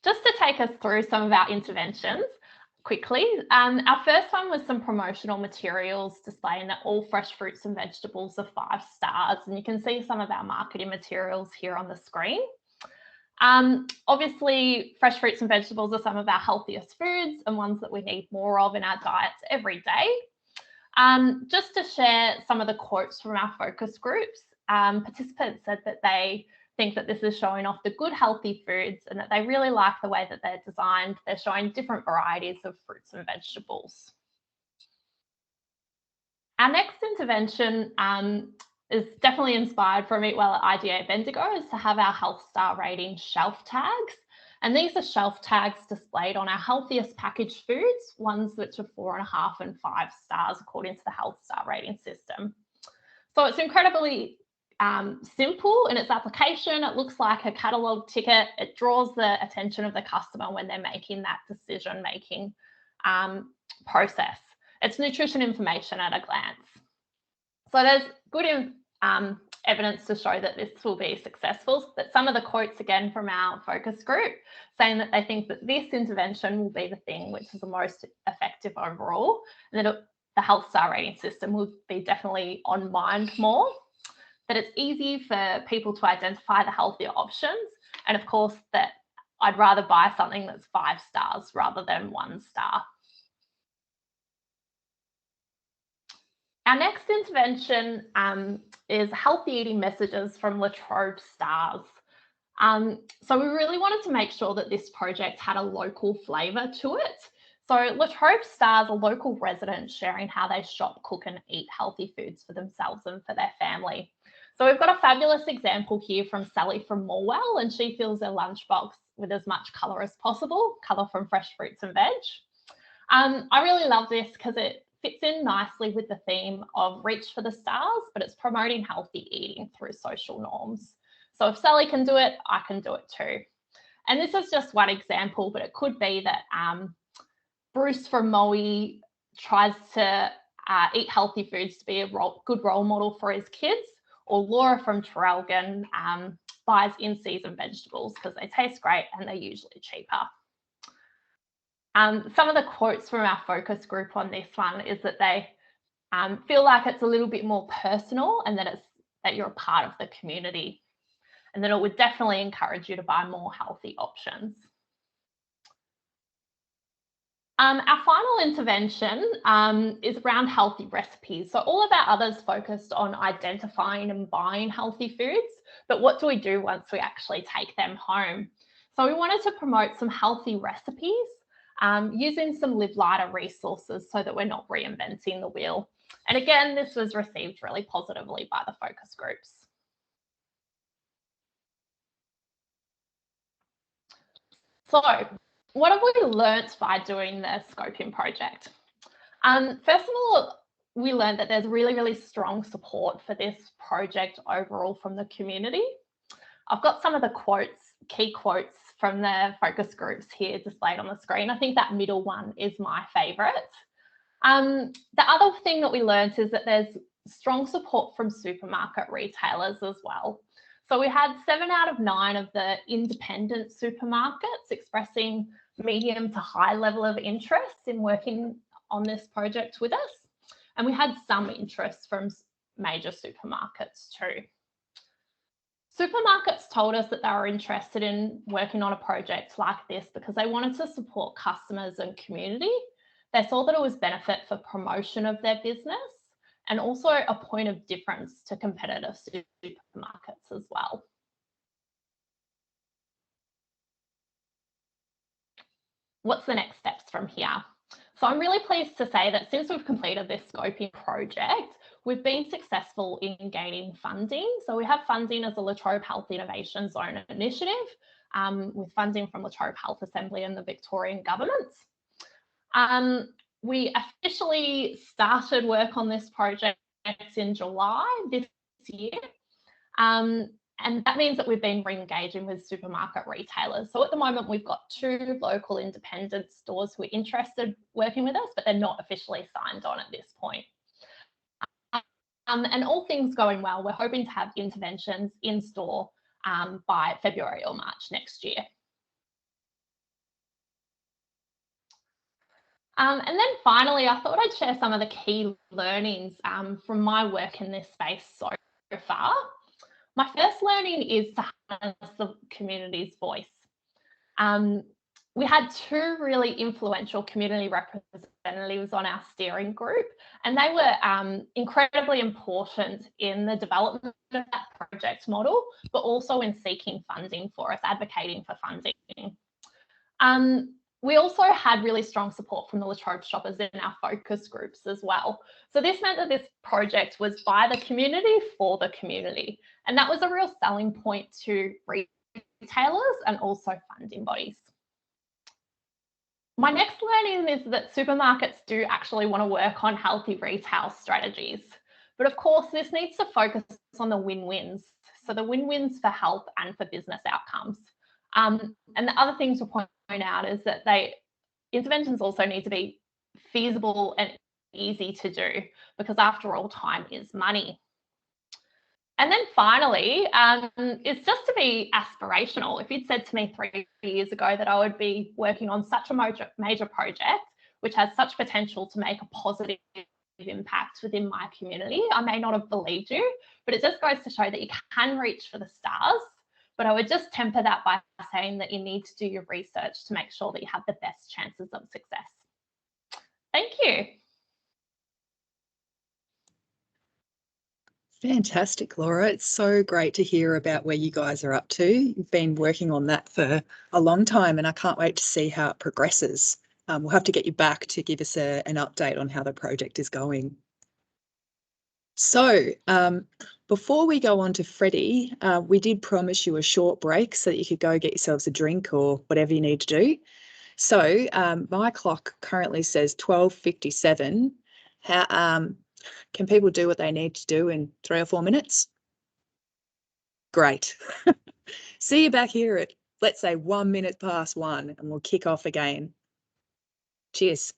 Just to take us through some of our interventions, quickly. Our first one was some promotional materials displaying that all fresh fruits and vegetables are 5 stars, and you can see some of our marketing materials here on the screen. Obviously, fresh fruits and vegetables are some of our healthiest foods and ones that we need more of in our diets every day. Just to share some of the quotes from our focus groups, participants said that they think that this is showing off the good healthy foods and that they really like the way that they're designed. They're showing different varieties of fruits and vegetables. Our next intervention is definitely inspired from Eat Well at IGA Bendigo, is to have our health star rating shelf tags. And these are shelf tags displayed on our healthiest packaged foods, ones which are 4.5 and 5 stars according to the health star rating system. So it's incredibly simple in its application. It looks like a catalogue ticket. It draws the attention of the customer when they're making that decision-making process. It's nutrition information at a glance. So there's good evidence to show that this will be successful. But some of the quotes again from our focus group saying that they think that this intervention will be the thing which is the most effective overall, and that the health star rating system will be definitely on mind more, that it's easy for people to identify the healthier options, and of course that I'd rather buy something that's 5 stars rather than 1 star. Our next intervention is healthy eating messages from La Trobe Stars. So we really wanted to make sure that this project had a local flavour to it. So La Trobe Stars are local residents sharing how they shop, cook and eat healthy foods for themselves and for their family. So we've got a fabulous example here from Sally from Morwell, and she fills her lunchbox with as much colour as possible, colour from fresh fruits and veg. I really love this because it fits in nicely with the theme of Reach for the Stars, but it's promoting healthy eating through social norms. So if Sally can do it, I can do it too. And this is just one example, but it could be that Bruce from Moe tries to eat healthy foods to be a good role model for his kids, or Laura from Traralgon buys in-season vegetables because they taste great and they're usually cheaper. Some of the quotes from our focus group on this one is that they feel like it's a little bit more personal and that you're a part of the community, and that it would definitely encourage you to buy more healthy options. Our final intervention is around healthy recipes. So all of our others focused on identifying and buying healthy foods, but what do we do once we actually take them home? So we wanted to promote some healthy recipes using some Live Lighter resources so that we're not reinventing the wheel. And again, this was received really positively by the focus groups. So what have we learnt by doing the scoping project? First of all, we learned that there's really, really strong support for this project overall from the community. I've got some of the quotes, key quotes from the focus groups here displayed on the screen. I think that middle one is my favourite. The other thing that we learnt is that there's strong support from supermarket retailers as well. So we had 7 out of 9 of the independent supermarkets expressing medium to high level of interest in working on this project with us. And we had some interest from major supermarkets too. Supermarkets told us that they were interested in working on a project like this because they wanted to support customers and community. They saw that it was benefit for promotion of their business and also a point of difference to competitive supermarkets as well. What's the next steps from here? So I'm really pleased to say that since we've completed this scoping project, we've been successful in gaining funding. So we have funding as a La Trobe Health Innovation Zone initiative with funding from La Trobe Health Assembly and the Victorian government. We officially started work on this project in July this year. And that means that we've been re-engaging with supermarket retailers. So at the moment, we've got 2 local independent stores who are interested working with us, but they're not officially signed on at this point. And all things going well, we're hoping to have interventions in store by February or March next year. And then finally, I thought I'd share some of the key learnings from my work in this space so far. My first learning is to harness the community's voice. We had two really influential community representatives on our steering group, and they were incredibly important in the development of that project model, but also in seeking funding for us, advocating for funding. We also had really strong support from the Latrobe shoppers in our focus groups as well. So this meant that this project was by the community for the community. And that was a real selling point to retailers and also funding bodies. My next learning is that supermarkets do actually want to work on healthy retail strategies. But of course, this needs to focus on the win-wins. So the win-wins for health and for business outcomes. And the other thing to point out is that interventions also need to be feasible and easy to do, because after all, time is money. And then finally, it's just to be aspirational. If you'd said to me 3 years ago that I would be working on such a major project, which has such potential to make a positive impact within my community, I may not have believed you, but it just goes to show that you can reach for the stars. But I would just temper that by saying that you need to do your research to make sure that you have the best chances of success. Thank you. Fantastic, Laura. It's so great to hear about where you guys are up to. You've been working on that for a long time, and I can't wait to see how it progresses. We'll have to get you back to give us an update on how the project is going. So before we go on to Freddie, we did promise you a short break so that you could go get yourselves a drink or whatever you need to do. So my clock currently says 12:57. Can people do what they need to do in 3 or 4 minutes? Great. See you back here at, let's say, 1 minute past 1, and we'll kick off again. Cheers.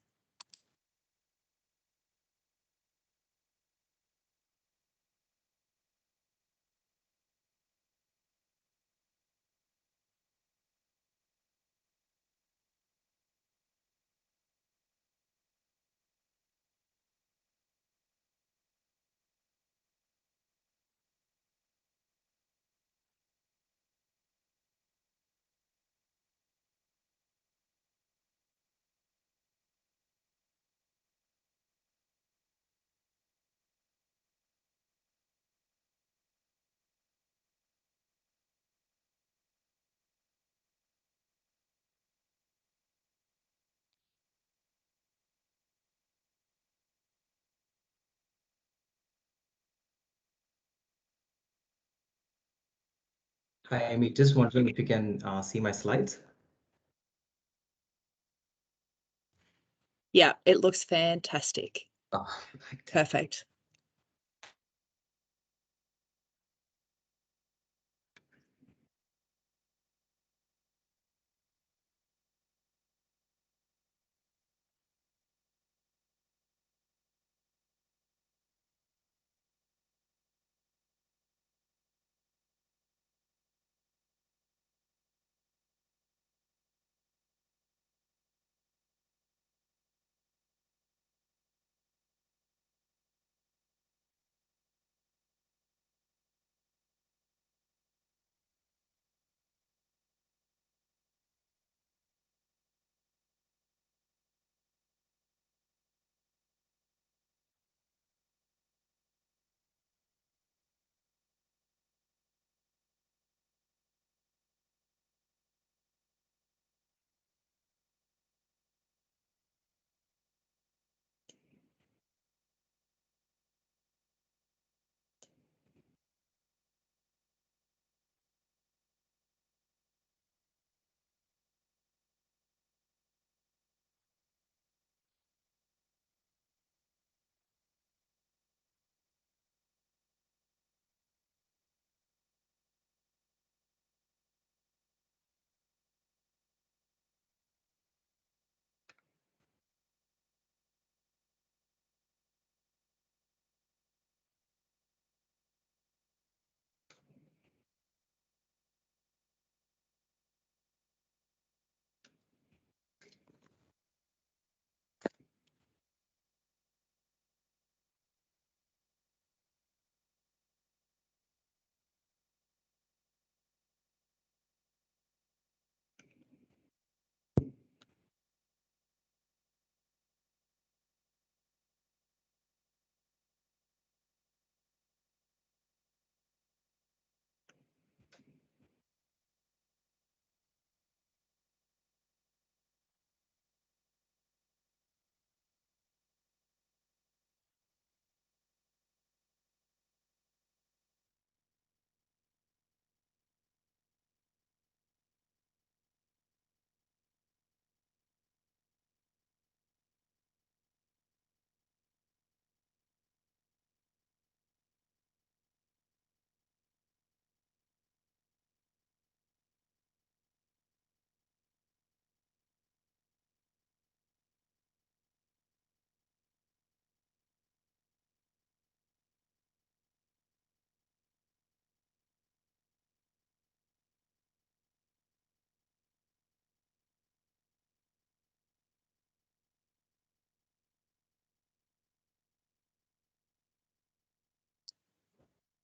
Hi, Amy. Just wondering if you can see my slides. Yeah, it looks fantastic. Oh, Perfect.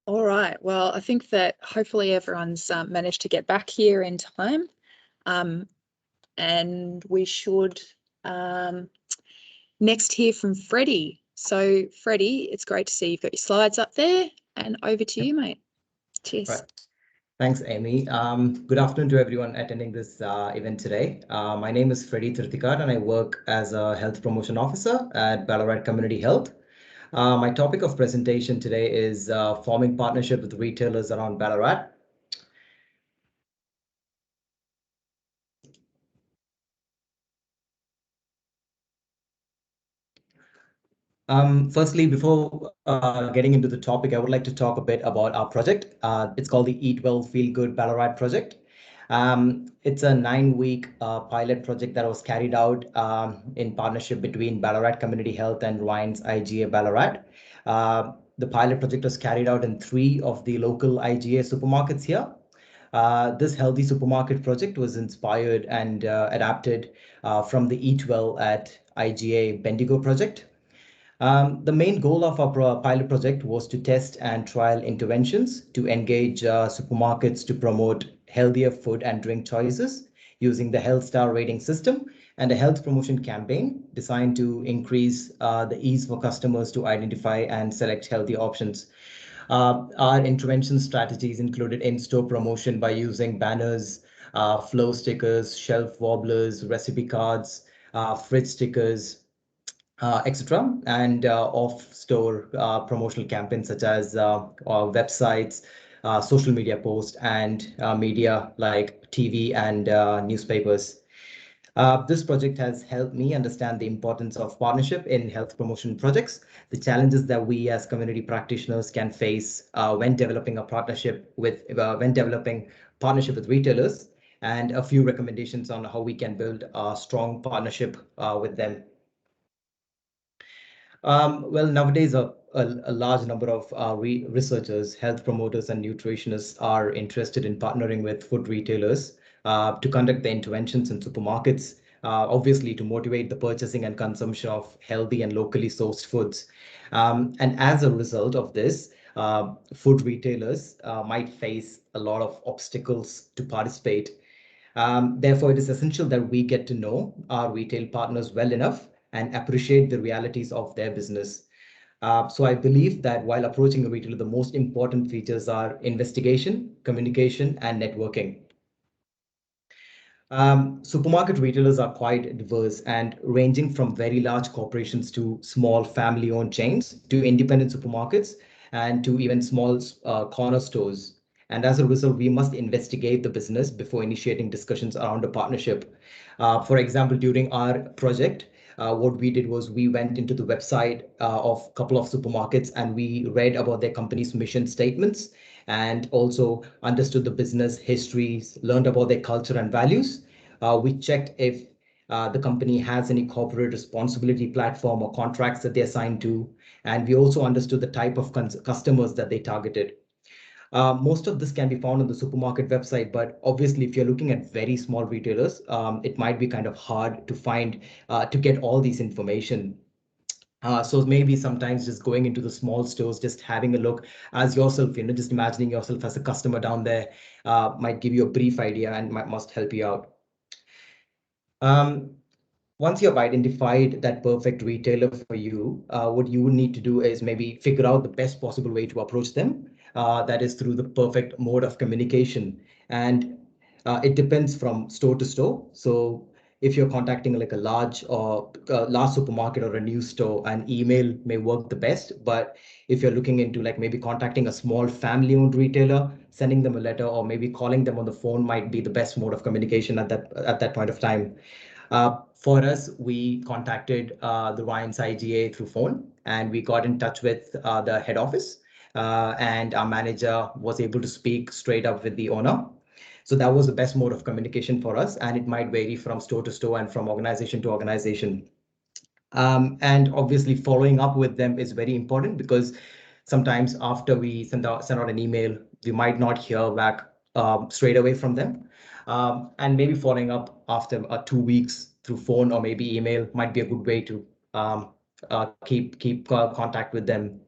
All right. Well, I think that hopefully everyone's managed to get back here in time. And we should next hear from Freddie. So, Freddie, it's great to see you've got your slides up there, and over to you, mate. Cheers. Right. Thanks, Amy. Good afternoon to everyone attending this event today. My name is Freddie Thirthikar, and I work as a health promotion officer at Ballarat Community Health. My topic of presentation today is forming partnership with retailers around Ballarat. Firstly, before getting into the topic, I would like to talk a bit about our project. It's called the Eat Well, Feel Good Ballarat project. It's a 9-week pilot project that was carried out in partnership between Ballarat Community Health and Ryan's IGA Ballarat. The pilot project was carried out in 3 of the local IGA supermarkets here. This healthy supermarket project was inspired and adapted from the Eat Well at IGA Bendigo project. The main goal of our pilot project was to test and trial interventions to engage supermarkets to promote healthier food and drink choices using the Health Star rating system and a health promotion campaign designed to increase the ease for customers to identify and select healthy options. Our intervention strategies included in-store promotion by using banners, flow stickers, shelf wobblers, recipe cards, fridge stickers, etc. And off-store promotional campaigns such as websites, social media posts, and media like TV and newspapers. This project has helped me understand the importance of partnership in health promotion projects, the challenges that we as community practitioners can face when developing partnership with retailers, and a few recommendations on how we can build a strong partnership with them. Well, nowadays, a large number of researchers, health promoters, and nutritionists are interested in partnering with food retailers to conduct the interventions in supermarkets, obviously to motivate the purchasing and consumption of healthy and locally sourced foods. And as a result of this, food retailers might face a lot of obstacles to participate. Therefore, it is essential that we get to know our retail partners well enough and appreciate the realities of their business. So I believe that while approaching a retailer, the most important features are investigation, communication, and networking. Supermarket retailers are quite diverse and ranging from very large corporations to small family-owned chains to independent supermarkets and to even small corner stores. And as a result, we must investigate the business before initiating discussions around a partnership. For example, during our project, what we did was we went into the website of a couple of supermarkets and we read about their company's mission statements and also understood the business histories, learned about their culture and values. We checked if the company has any corporate responsibility platform or contracts that they're signed to. And we also understood the type of customers that they targeted. Most of this can be found on the supermarket website, but obviously, if you're looking at very small retailers, it might be kind of hard to find, to get all these information. So maybe sometimes just going into the small stores, just having a look as yourself, just imagining yourself as a customer down there might give you a brief idea and must help you out. Once you've identified that perfect retailer for you, what you would need to do is maybe figure out the best possible way to approach them. That is through the perfect mode of communication. And it depends from store to store. So if you're contacting like a large supermarket or a news store, an email may work the best. But if you're looking into like maybe contacting a small family-owned retailer, sending them a letter or maybe calling them on the phone might be the best mode of communication at that point of time. For us, we contacted the Ryan's IGA through phone and we got in touch with the head office and our manager was able to speak straight up with the owner. So that was the best mode of communication for us, and it might vary from store to store and from organization to organization. And obviously following up with them is very important because sometimes after we send out an email, we might not hear back straight away from them. And maybe following up after 2 weeks through phone or maybe email might be a good way to keep contact with them.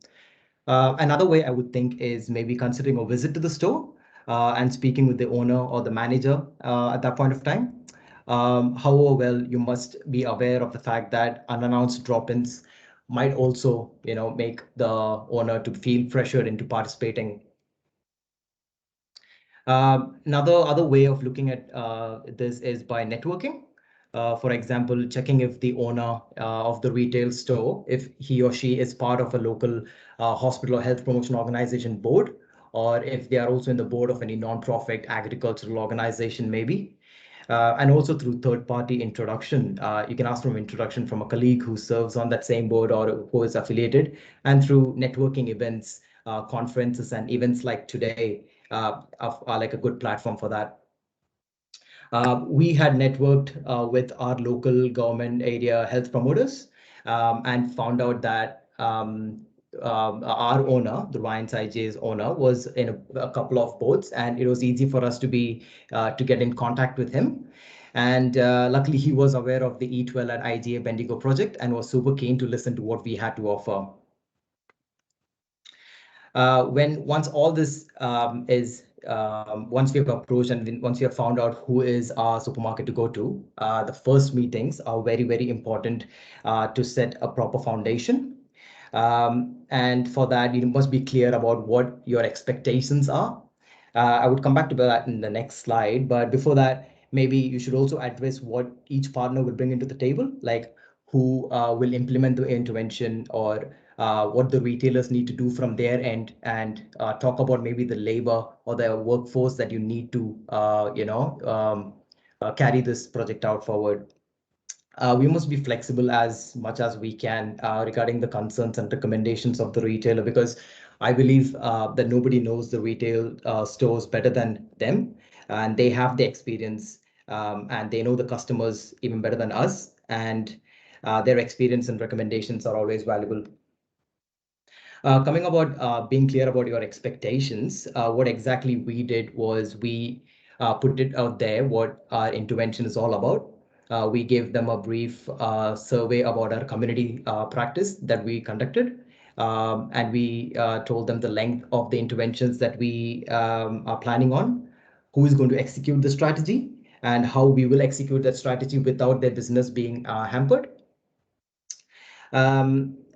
Another way I would think is maybe considering a visit to the store and speaking with the owner or the manager at that point of time. However, well, you must be aware of the fact that unannounced drop-ins might also, make the owner to feel pressured into participating. Another other way of looking at this is by networking. For example, checking if the owner of the retail store, if he or she is part of a local hospital or health promotion organization board, or if they are also in the board of any non-profit agricultural organization, maybe. And also through third-party introduction. You can ask for an introduction from a colleague who serves on that same board or who is affiliated, and through networking events, conferences, and events like today are like a good platform for that. We had networked with our local government area health promoters and found out that our owner, the Ryan's IJ's owner, was in a couple of boats, and it was easy for us to get in contact with him. And luckily, he was aware of the Eat Well at IGA Bendigo project and was super keen to listen to what we had to offer. Once all this once we have approached and once we have found out who is our supermarket to go to, the first meetings are very, very important to set a proper foundation. And for that, you must be clear about what your expectations are. I would come back to that in the next slide, but before that, maybe you should also address what each partner will bring into the table, like who will implement the intervention, or what the retailers need to do from their end, and talk about maybe the labor or the workforce that you need to, carry this project out forward. We must be flexible as much as we can regarding the concerns and recommendations of the retailer, because I believe that nobody knows the retail stores better than them, and they have the experience and they know the customers even better than us, and their experience and recommendations are always valuable. Coming about being clear about your expectations, what exactly we did was we put it out there what our intervention is all about. We gave them a brief survey about our community practice that we conducted. And we told them the length of the interventions that we are planning on, who is going to execute the strategy, and how we will execute that strategy without their business being hampered.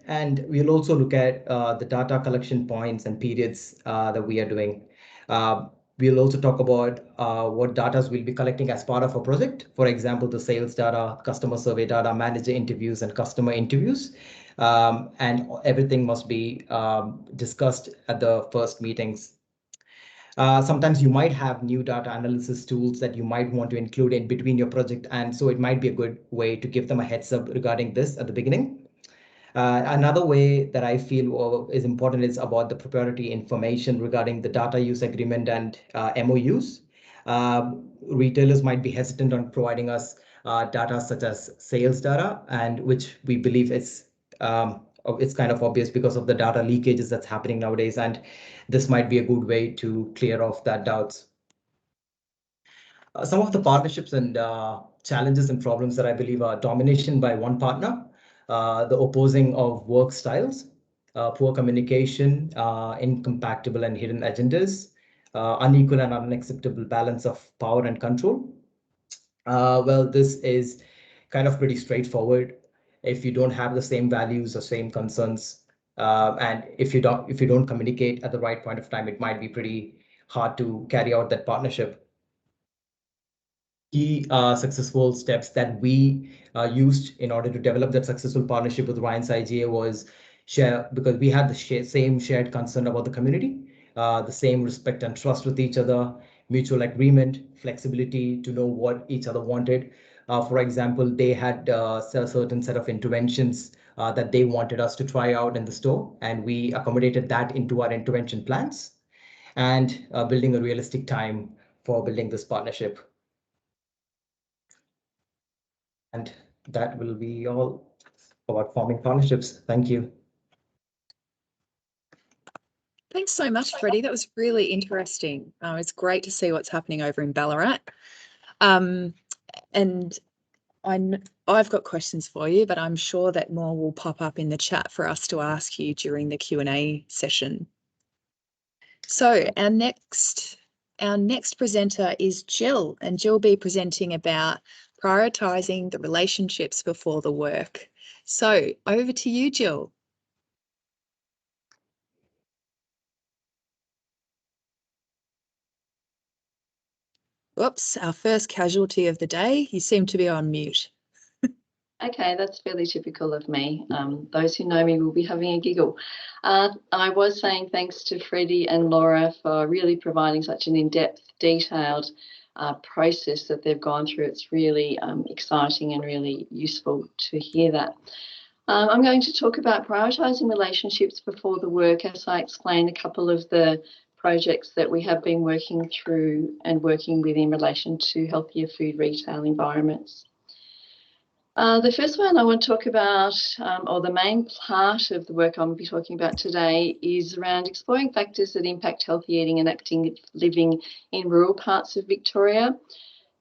And we'll also look at the data collection points and periods that we are doing. We'll also talk about what data we'll be collecting as part of a project. For example, the sales data, customer survey data, manager interviews, and customer interviews. And everything must be discussed at the first meetings. Sometimes you might have new data analysis tools that you might want to include in between your project. And so it might be a good way to give them a heads up regarding this at the beginning. Another way that I feel is important is about the proprietary information regarding the data use agreement and MOUs. Retailers might be hesitant on providing us data such as sales data, and which we believe is it's kind of obvious because of the data leakages that's happening nowadays, and this might be a good way to clear off that doubts. Some of the partnerships and challenges and problems that I believe are domination by one partner, the opposing of work styles, poor communication, incompatible and hidden agendas, unequal and unacceptable balance of power and control. Well, this is kind of pretty straightforward. If you don't have the same values or same concerns, and if you don't communicate at the right point of time, it might be pretty hard to carry out that partnership. Key successful steps that we used in order to develop that successful partnership with Ryan's IGA was because we had the same shared concern about the community, the same respect and trust with each other, mutual agreement, flexibility to know what each other wanted. For example, they had a certain set of interventions that they wanted us to try out in the store, and we accommodated that into our intervention plans, and building a realistic time for building this partnership. And that will be all about forming partnerships. Thank you. Thanks so much, Freddie. That was really interesting. It's great to see what's happening over in Ballarat. And I've got questions for you, but I'm sure that more will pop up in the chat for us to ask you during the Q&A session. So our next presenter is Jill, and Jill will be presenting about prioritising the relationships before the work. So over to you, Jill. Whoops, our first casualty of the day. You seem to be on mute. Okay, that's fairly typical of me. Those who know me will be having a giggle. I was saying thanks to Freddie and Laura for really providing such an in-depth, detailed process that they've gone through. It's really exciting and really useful to hear that. I'm going to talk about prioritising relationships before the work as I explain a couple of the projects that we have been working through and working with in relation to healthier food retail environments. The first one I want to talk about, or the main part of the work I'm going to be talking about today, is around exploring factors that impact healthy eating and active living in rural parts of Victoria.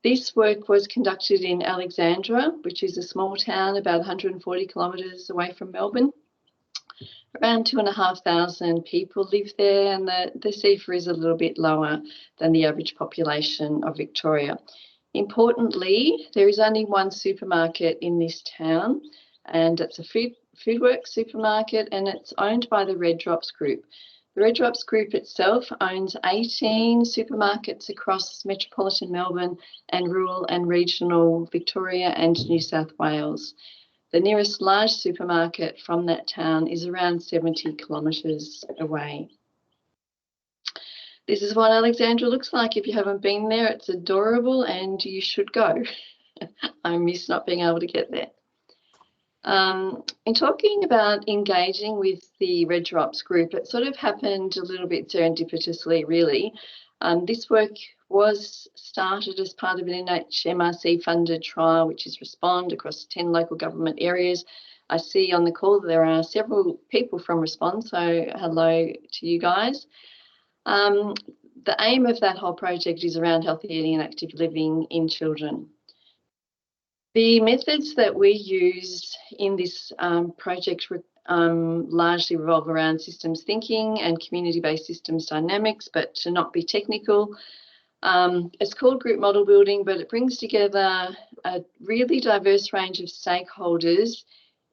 This work was conducted in Alexandra, which is a small town about 140 kilometres away from Melbourne. Around 2,500 people live there, and the CEFA is a little bit lower than the average population of Victoria. Importantly, there is only one supermarket in this town, and it's a Foodworks supermarket, and it's owned by the Red Drops Group. The Red Drops Group itself owns 18 supermarkets across metropolitan Melbourne and rural and regional Victoria and New South Wales. The nearest large supermarket from that town is around 70 kilometres away. This is what Alexandra looks like. If you haven't been there, it's adorable and you should go. I miss not being able to get there. In talking about engaging with the Red Drops Group, it sort of happened a little bit serendipitously, really. This work was started as part of an NHMRC funded trial, which is Respond, across 10 local government areas. I see on the call there are several people from Respond, so hello to you guys. The aim of that whole project is around healthy eating and active living in children. The methods that we use in this project largely revolve around systems thinking and community-based systems dynamics, but to not be technical. It's called group model building, but it brings together a really diverse range of stakeholders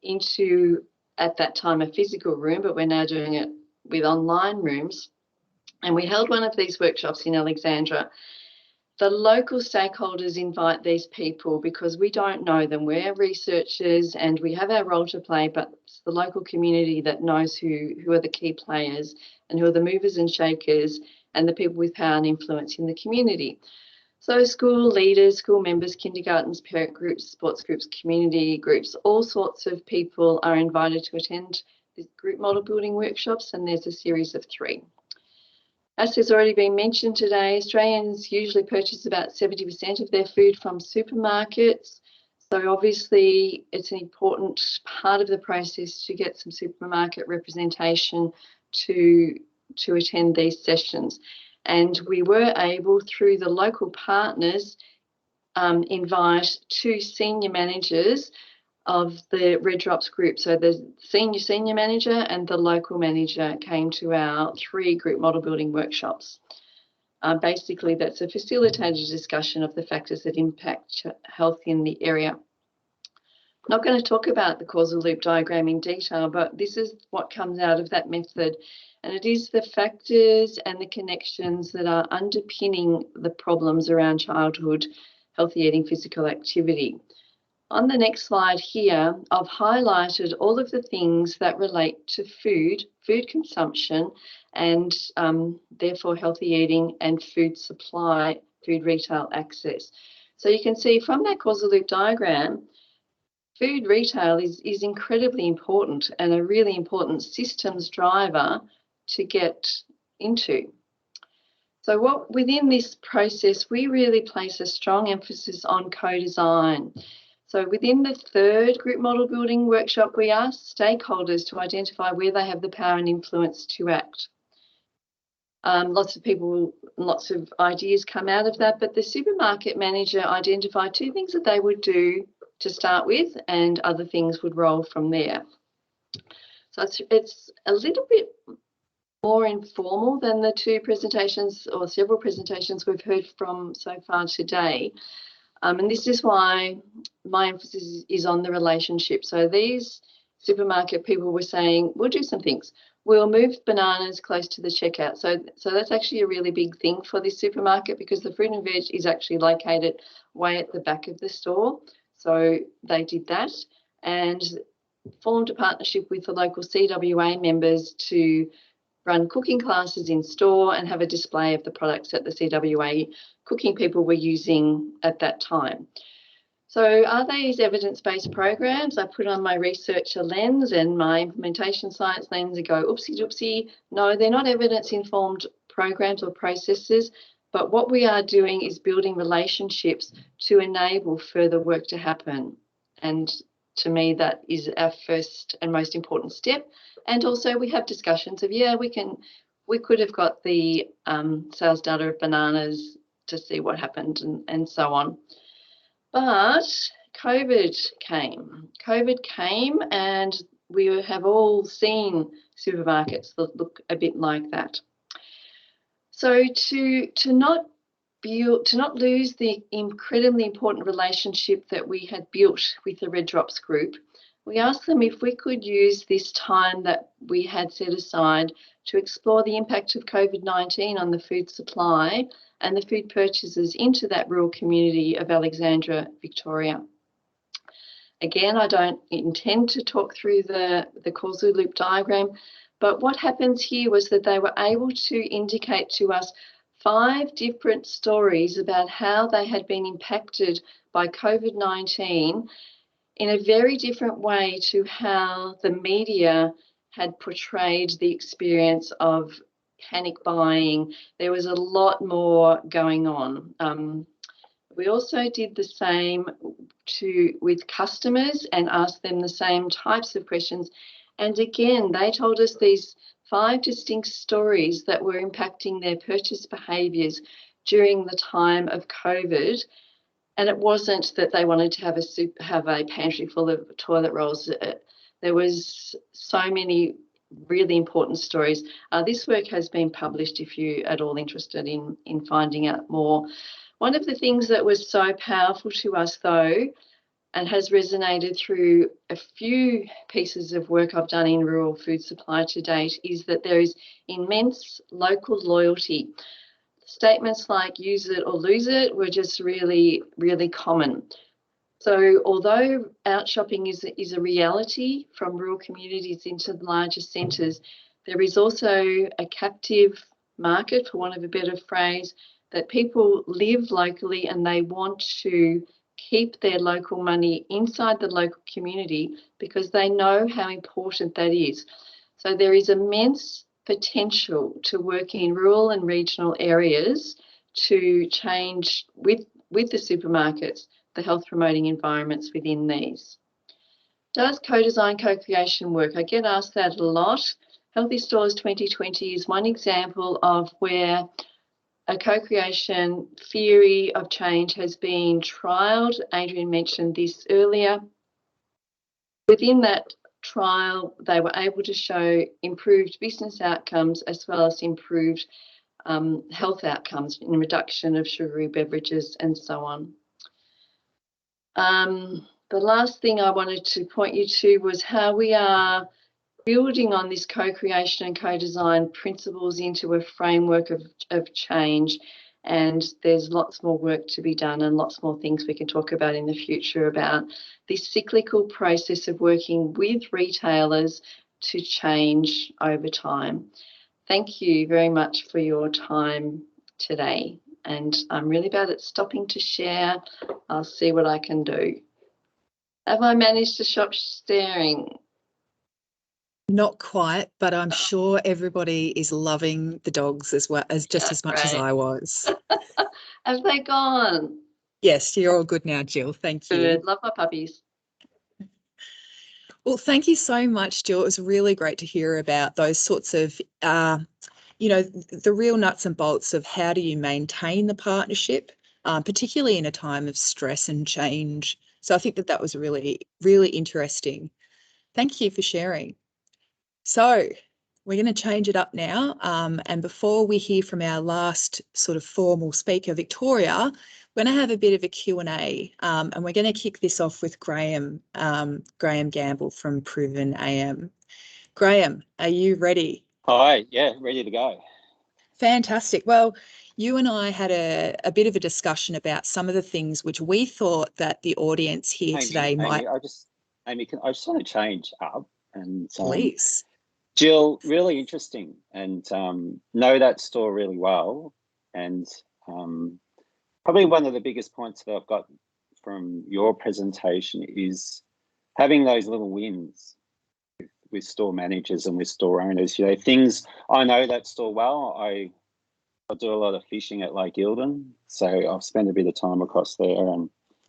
into, at that time, a physical room, but we're now doing it with online rooms. And we held one of these workshops in Alexandra. The local stakeholders invite these people because we don't know them. We're researchers and we have our role to play, but it's the local community that knows who are the key players and who are the movers and shakers and the people with power and influence in the community. So school leaders, school members, kindergartens, parent groups, sports groups, community groups, all sorts of people are invited to attend the group model building workshops, and there's a series of 3. As has already been mentioned today, Australians usually purchase about 70% of their food from supermarkets. So obviously it's an important part of the process to get some supermarket representation to attend these sessions. And we were able, through the local partners, invite 2 senior managers of the Red Drops Group. So the senior manager and the local manager came to our 3 group model building workshops. Basically, that's a facilitated discussion of the factors that impact health in the area. I'm not going to talk about the causal loop diagram in detail, but this is what comes out of that method. And it is the factors and the connections that are underpinning the problems around childhood healthy eating, physical activity. On the next slide here, I've highlighted all of the things that relate to food consumption, and therefore healthy eating and food supply, food retail access. So you can see from that causal loop diagram, food retail is incredibly important and a really important systems driver to get into. So within this process, we really place a strong emphasis on co-design. So within the 3rd group model building workshop, we asked stakeholders to identify where they have the power and influence to act. Lots of ideas come out of that, but the supermarket manager identified 2 things that they would do to start with, and other things would roll from there. So it's a little bit more informal than the two presentations or several presentations we've heard from so far today. And this is why my emphasis is on the relationship. So these supermarket people were saying, we'll do some things. We'll move bananas close to the checkout. So that's actually a really big thing for this supermarket, because the fruit and veg is actually located way at the back of the store. So they did that and formed a partnership with the local CWA members to run cooking classes in store and have a display of the products that the CWA cooking people were using at that time. So are these evidence-based programs? I put on my researcher lens and my implementation science lens and go, oopsie doopsie. No, they're not evidence-informed programs or processes, but what we are doing is building relationships to enable further work to happen. And to me, that is our first and most important step. And also we have discussions of, yeah, we could have got the sales data of bananas to see what happened and so on. But COVID came and we have all seen supermarkets that look a bit like that. So to not lose the incredibly important relationship that we had built with the Red Drops group, we asked them if we could use this time that we had set aside to explore the impact of COVID-19 on the food supply and the food purchases into that rural community of Alexandra, Victoria. Again, I don't intend to talk through the causal loop diagram, but what happens here was that they were able to indicate to us 5 different stories about how they had been impacted by COVID-19 in a very different way to how the media had portrayed the experience of panic buying. There was a lot more going on. We also did the same with customers and asked them the same types of questions. And again, they told us these 5 distinct stories that were impacting their purchase behaviours during the time of COVID. And it wasn't that they wanted to have a pantry full of toilet rolls. There was so many really important stories. This work has been published if you're at all interested in finding out more. One of the things that was so powerful to us, though, and has resonated through a few pieces of work I've done in rural food supply to date, is that there is immense local loyalty. Statements like use it or lose it were just really, really common. So although out shopping is a reality from rural communities into the larger centres, there is also a captive market, for want of a better phrase, that people live locally and they want to keep their local money inside the local community because they know how important that is. So there is immense potential to work in rural and regional areas to change with the supermarkets the health promoting environments within these. Does co-design, co-creation work? I get asked that a lot. Healthy Stores 2020 is one example of where a co-creation theory of change has been trialled. Adrian mentioned this earlier. Within that trial, they were able to show improved business outcomes as well as improved health outcomes in reduction of sugary beverages and so on. The last thing I wanted to point you to was how we are building on this co-creation and co-design principles into a framework of change. And there's lots more work to be done and lots more things we can talk about in the future about this cyclical process of working with retailers to change over time. Thank you very much for your time today. And I'm really bad at stopping to share. I'll see what I can do. Have I managed to stop staring? Not quite, but I'm sure everybody is loving the dogs as well as just as much as I was. Have they gone? Yes, you're all good now, Jill. Thank you. Good. Love my puppies. Well, thank you so much, Jill. It was really great to hear about those sorts of, you know, the real nuts and bolts of how do you maintain the partnership, particularly in a time of stress and change So I think that was really, really interesting. Thank you for sharing. So we're going to change it up now. And before we hear from our last sort of formal speaker, Victoria, we're going to have a bit of a Q&A, and we're going to kick this off with Graham Gamble from Proven AM. Graham, are you ready? Hi, yeah, ready to go. Fantastic. Well, you and I had a bit of a discussion about some of the things which we thought that the audience here today might. Amy, I just want to change up and please. Jill, really interesting, and know that store really well, and probably one of the biggest points that I've got from your presentation is having those little wins with store managers and with store owners. You know, things, I know that store well. I do a lot of fishing at Lake Eildon, so I've spent a bit of time across there and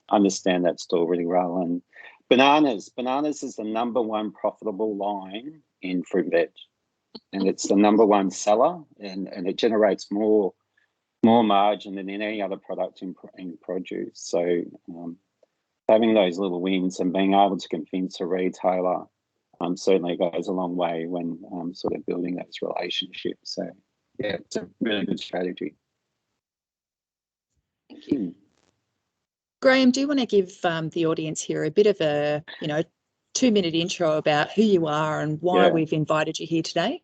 understand that store really well. And bananas is the #1 profitable line in fruit and veg, and it's the #1 seller, and it generates more margin than any other product in produce. So having those little wins and being able to convince a retailer certainly goes a long way when sort of building those relationships. So yeah, it's a really good strategy. Thank you. Graham, do you want to give the audience here a bit of a 2-minute intro about who you are and why we've invited you here today?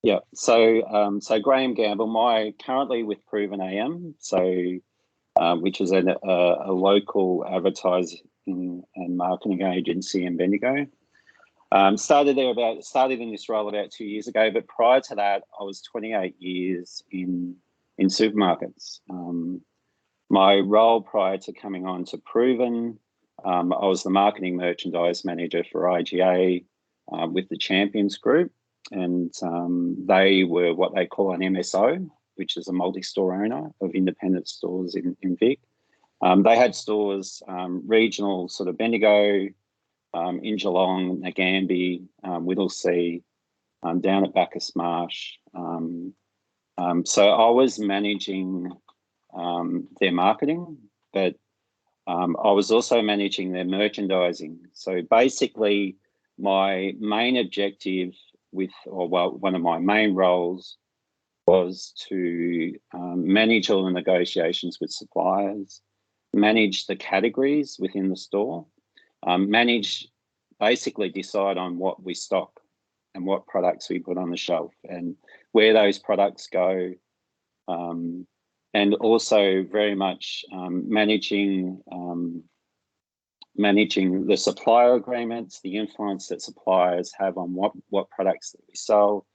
Yeah, so Graham Gamble, currently with Proven AM, which is a local advertising and marketing agency in Bendigo. Started in this role about 2 years ago, but prior to that, I was 28 years in supermarkets. My role prior to coming on to Proven, I was the marketing merchandise manager for IGA with the Champions Group, and they were what they call an MSO, which is a multi-store owner of independent stores in Vic. They had stores regional, sort of Bendigo, in Geelong, Nagambie, Whittlesea, down at Bacchus Marsh. So I was managing their marketing, but I was also managing their merchandising. So basically, my main objective one of my main roles was to manage all the negotiations with suppliers, manage the categories within the store, basically decide on what we stock and what products we put on the shelf and where those products go, and also very much managing the supplier agreements, the influence that suppliers have on what products that we sell,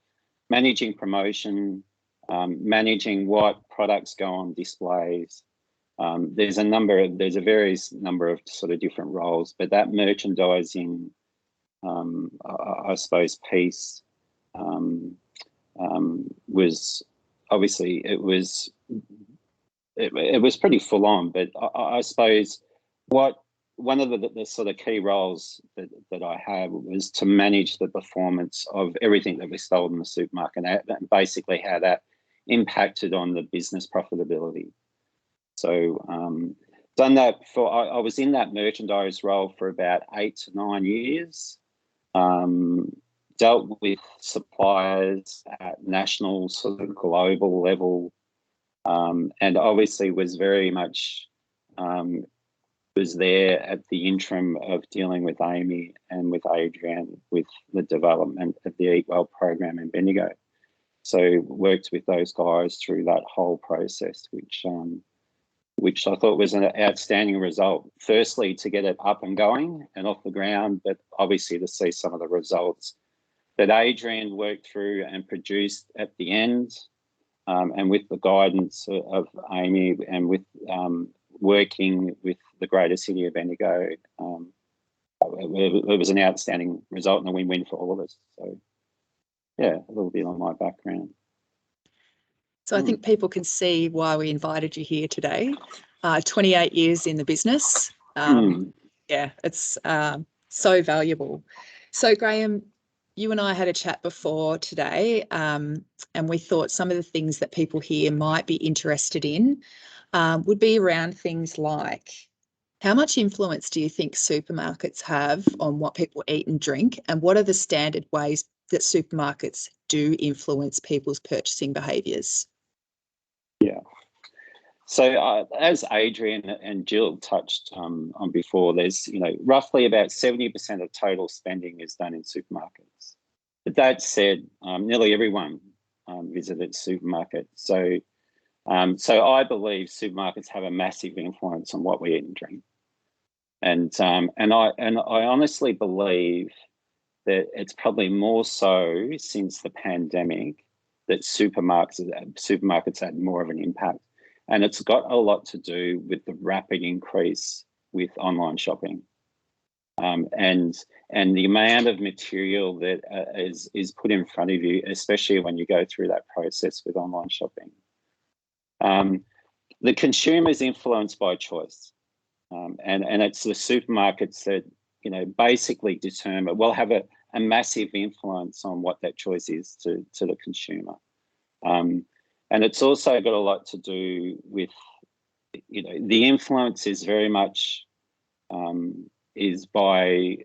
managing promotion, managing what products go on displays. There's a various number of sort of different roles, but that merchandising, I suppose, piece was obviously it was pretty full on. But I suppose one of the sort of key roles that I had was to manage the performance of everything that we sold in the supermarket, and basically how that impacted on the business profitability. So done that I was in that merchandise role for about 8 to 9 years. Dealt with suppliers at national, sort of global level, and obviously was very much was there at the interim of dealing with Amy and with Adrian with the development of the Eat Well program in Bendigo. So worked with those guys through that whole process, which I thought was an outstanding result. Firstly, to get it up and going and off the ground, but obviously to see some of the results that Adrian worked through and produced at the end, and with the guidance of Amy and with working with the greater city of Bendigo, it was an outstanding result and a win-win for all of us. So, yeah, a little bit on my background. So I think people can see why we invited you here today. 28 years in the business. Yeah, it's so valuable. So Graham, you and I had a chat before today, and we thought some of the things that people here might be interested in would be around things like How much influence do you think supermarkets have on what people eat and drink? And what are the standard ways that supermarkets do influence people's purchasing behaviours? Yeah. So as Adrian and Jill touched on before, there's roughly about 70% of total spending is done in supermarkets. But that said, nearly everyone visited supermarkets. So I believe supermarkets have a massive influence on what we eat and drink. And I honestly believe that it's probably more so since the pandemic that supermarkets had more of an impact. And it's got a lot to do with the rapid increase with online shopping, and the amount of material that is put in front of you, especially when you go through that process with online shopping. The consumer is influenced by choice, and it's the supermarkets that basically determine, have a massive influence on what that choice is to the consumer. And it's also got a lot to do with, the influence is very much is by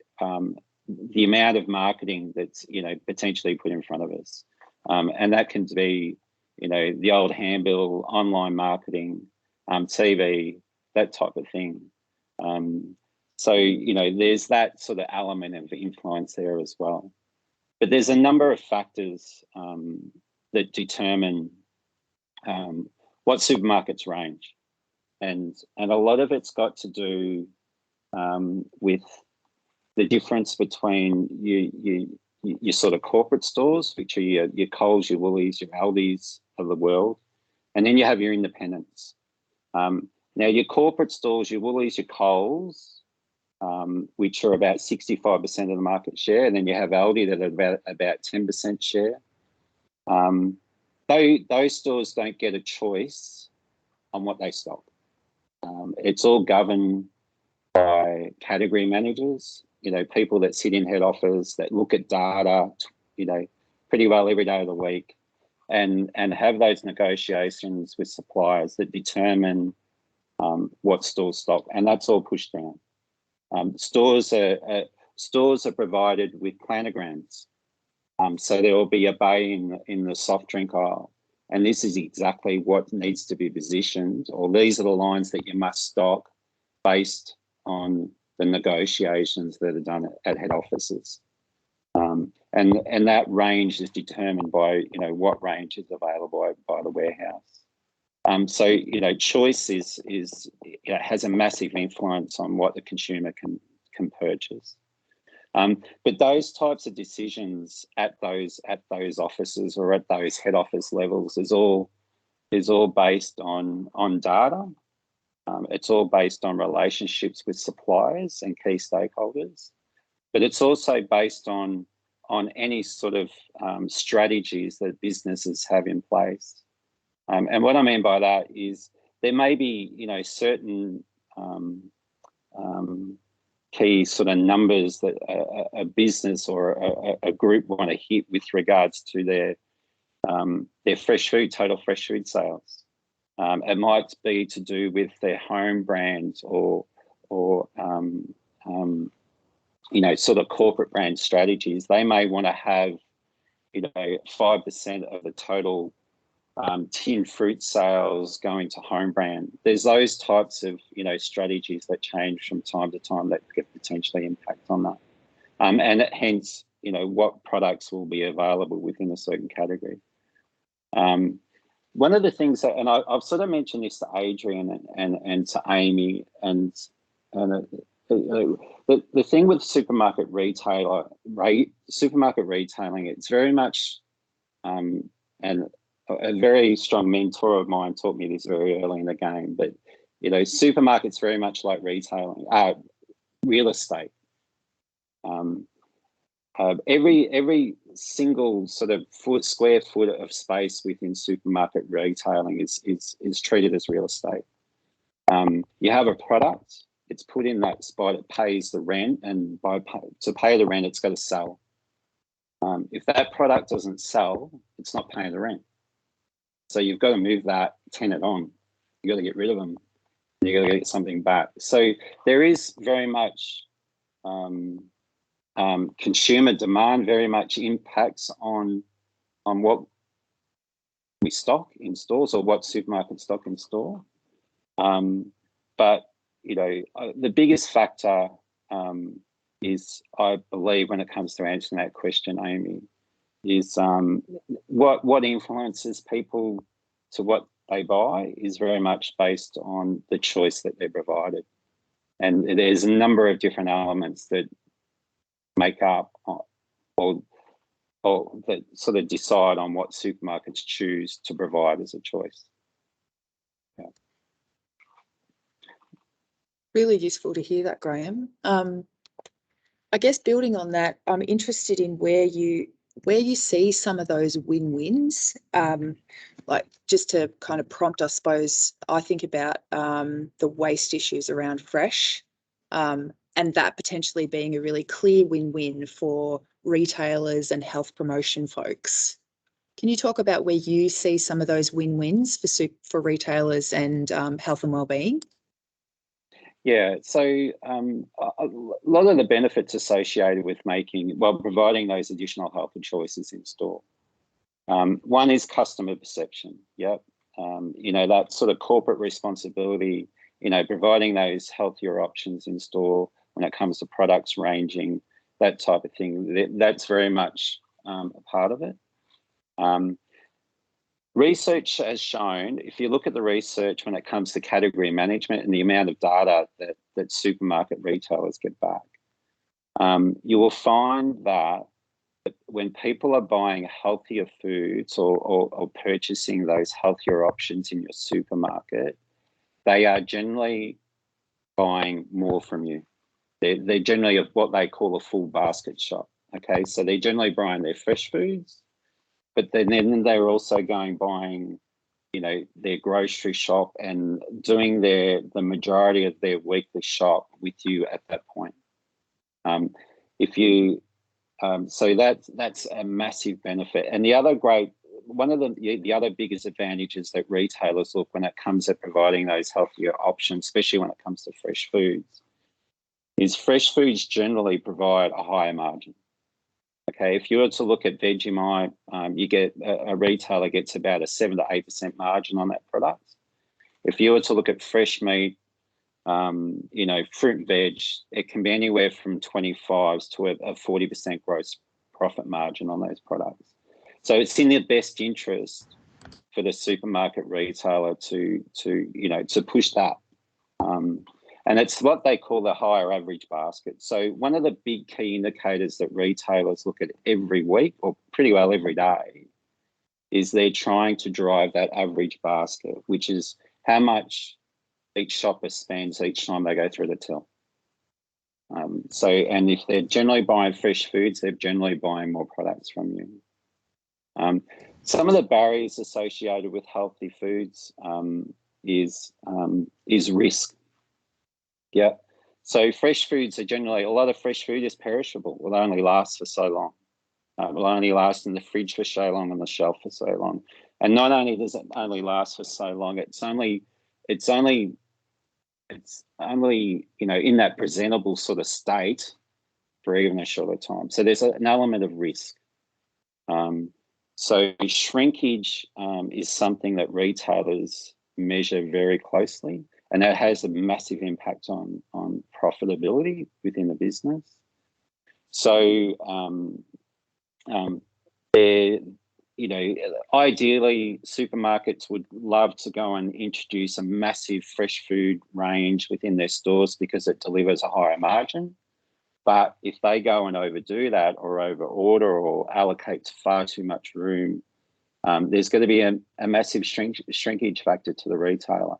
the amount of marketing that's, potentially put in front of us. And that can be, the old handbill, online marketing, TV, that type of thing. So, there's that sort of element of influence there as well. But there's a number of factors that determine what supermarkets range. And a lot of it's got to do with the difference between your sort of corporate stores, which are your Coles, your Woolies, your Aldis of the world, and then you have your independents. Now, your corporate stores, your Woolies, your Coles, which are about 65% of the market share, and then you have Aldi that are about 10% share. Those stores don't get a choice on what they stock. It's all governed by category managers, people that sit in head office that look at data, pretty well every day of the week, and have those negotiations with suppliers that determine what stores stock, and that's all pushed down. Stores are provided with planograms, so there will be a bay in the soft drink aisle, and this is exactly what needs to be positioned, or these are the lines that you must stock based on the negotiations that are done at head offices. And that range is determined by what range is available by the warehouse. So choice has a massive influence on what the consumer can purchase. But those types of decisions at those offices or at those head office levels is all based on data. It's all based on relationships with suppliers and key stakeholders, but it's also based on any sort of strategies that businesses have in place. And what I mean by that is there may be, certain key sort of numbers that a business or a group want to hit with regards to their fresh food, total fresh food sales. It might be to do with their home brands or sort of corporate brand strategies. They may want to have, 5% of the total tinned fruit sales going to home brand. There's those types of, strategies that change from time to time that could potentially impact on that. And hence, what products will be available within a certain category. One of the things that, and I've sort of mentioned this to Adrian and to Amy, and the thing with supermarket retailing, it's very much, and a very strong mentor of mine taught me this very early in the game, but supermarkets very much like retailing, real estate. Every single sort of square foot of space within supermarket retailing is treated as real estate. You have a product, it's put in that spot, it pays the rent, and to pay the rent, it's got to sell. If that product doesn't sell, it's not paying the rent. So you've got to move that tenant on. You've got to get rid of them. You got to get something back. So there is very much consumer demand very much impacts on what we stock in stores or what supermarkets stock in store. But you know, the biggest factor is, I believe, when it comes to answering that question, Amy, is what influences people to what they buy is very much based on the choice that they're provided. And there's a number of different elements that make up or that sort of decide on what supermarkets choose to provide as a choice. Yeah. Really useful to hear that, Graham. I guess building on that, I'm interested in where you see some of those win-wins. Like, just to kind of prompt, I suppose, I think about the waste issues around fresh, and that potentially being a really clear win-win for retailers and health promotion folks. Can you talk about where you see some of those win-wins for retailers and health and wellbeing? Yeah, so a lot of the benefits associated with providing those additional healthy choices in store. One is customer perception. Yep. You know, that sort of corporate responsibility, you know, providing those healthier options in store when it comes to products ranging, that type of thing. That's very much a part of it. Research has shown, if you look at the research when it comes to category management and the amount of data that supermarket retailers get back, you will find that when people are buying healthier foods or purchasing those healthier options in your supermarket, they are generally buying more from you. They're generally what they call a full basket shop. Okay, so they're generally buying their fresh foods, but then they're also buying, you know, their grocery shop and doing the majority of their weekly shop with you at that point. So that's a massive benefit. And one of the other biggest advantages that retailers look when it comes to providing those healthier options, especially when it comes to fresh foods, is fresh foods generally provide a higher margin. Okay, if you were to look at Vegemite, you get a retailer gets about a 7 to 8% margin on that product. If you were to look at fresh meat, you know, fruit and veg, it can be anywhere from 25s to a 40% gross profit margin on those products. So it's in their best interest for the supermarket retailer to push that. And it's what they call the higher average basket. So one of the big key indicators that retailers look at every week, or pretty well every day, is they're trying to drive that average basket, which is how much each shopper spends each time they go through the till. And if they're generally buying fresh foods, they're generally buying more products from you. Some of the barriers associated with healthy foods is risk. Yeah. So fresh foods are generally, a lot of fresh food is perishable. Will only last for so long. Will only last in the fridge for so long, on the shelf for so long. And not only does it only last for so long, it's only you know, in that presentable sort of state for even a shorter time. So there's an element of risk. So shrinkage is something that retailers measure very closely, and that has a massive impact on profitability within the business. So you know, ideally, supermarkets would love to go and introduce a massive fresh food range within their stores because it delivers a higher margin. But if they go and overdo that or over order or allocate far too much room, there's going to be a massive shrinkage factor to the retailer.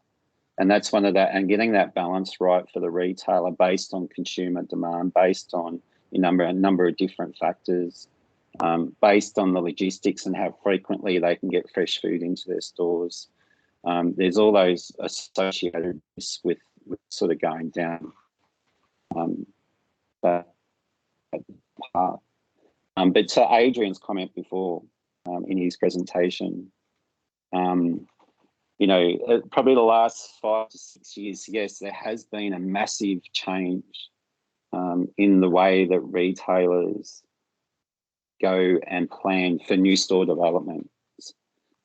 And that's one of that, and getting that balance right for the retailer based on consumer demand, based on a number of different factors, based on the logistics and how frequently they can get fresh food into their stores. There's all those associated risks with sort of going down that path. But to Adrian's comment before in his presentation, you know, probably the last 5 to 6 years, yes, there has been a massive change in the way that retailers go and plan for new store development.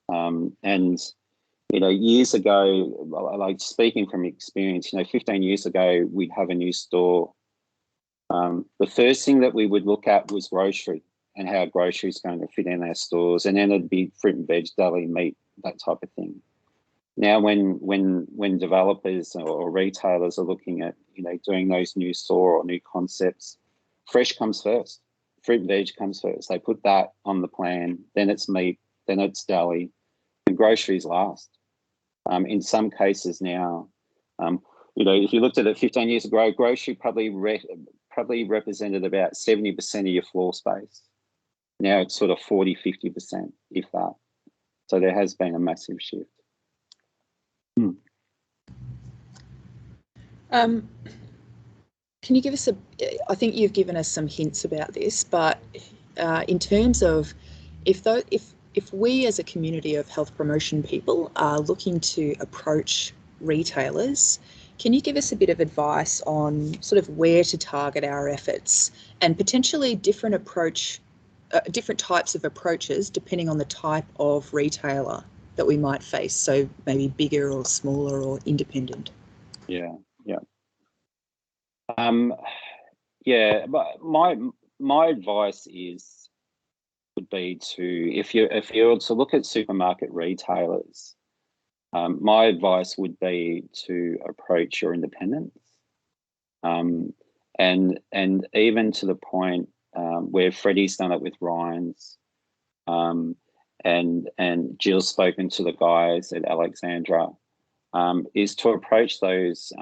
And, you know, years ago, like speaking from experience, you know, 15 years ago, we'd have a new store. The first thing that we would look at was grocery and how grocery is going to fit in our stores. And then it'd be fruit and veg, deli, meat, that type of thing. Now, when developers or retailers are looking at, you know, doing those new store or new concepts, fresh comes first. Fruit and veg comes first. They put that on the plan. Then it's meat. Then it's deli, and groceries last. In some cases now, you know, if you looked at it 15 years ago, grocery probably represented about 70% of your floor space. Now it's sort of 40, 50%, if that. So there has been a massive shift. Can you give us I think you've given us some hints about this, but in terms of if we as a community of health promotion people are looking to approach retailers, can you give us a bit of advice on sort of where to target our efforts and potentially different types of approaches depending on the type of retailer that we might face? So maybe bigger or smaller or independent. Yeah. Yeah, but my advice would be to, if you're to look at supermarket retailers, my advice would be to approach your independents, and even to the point where Freddie's done it with Ryan's, and Jill's spoken to the guys at Alexandra, is to approach those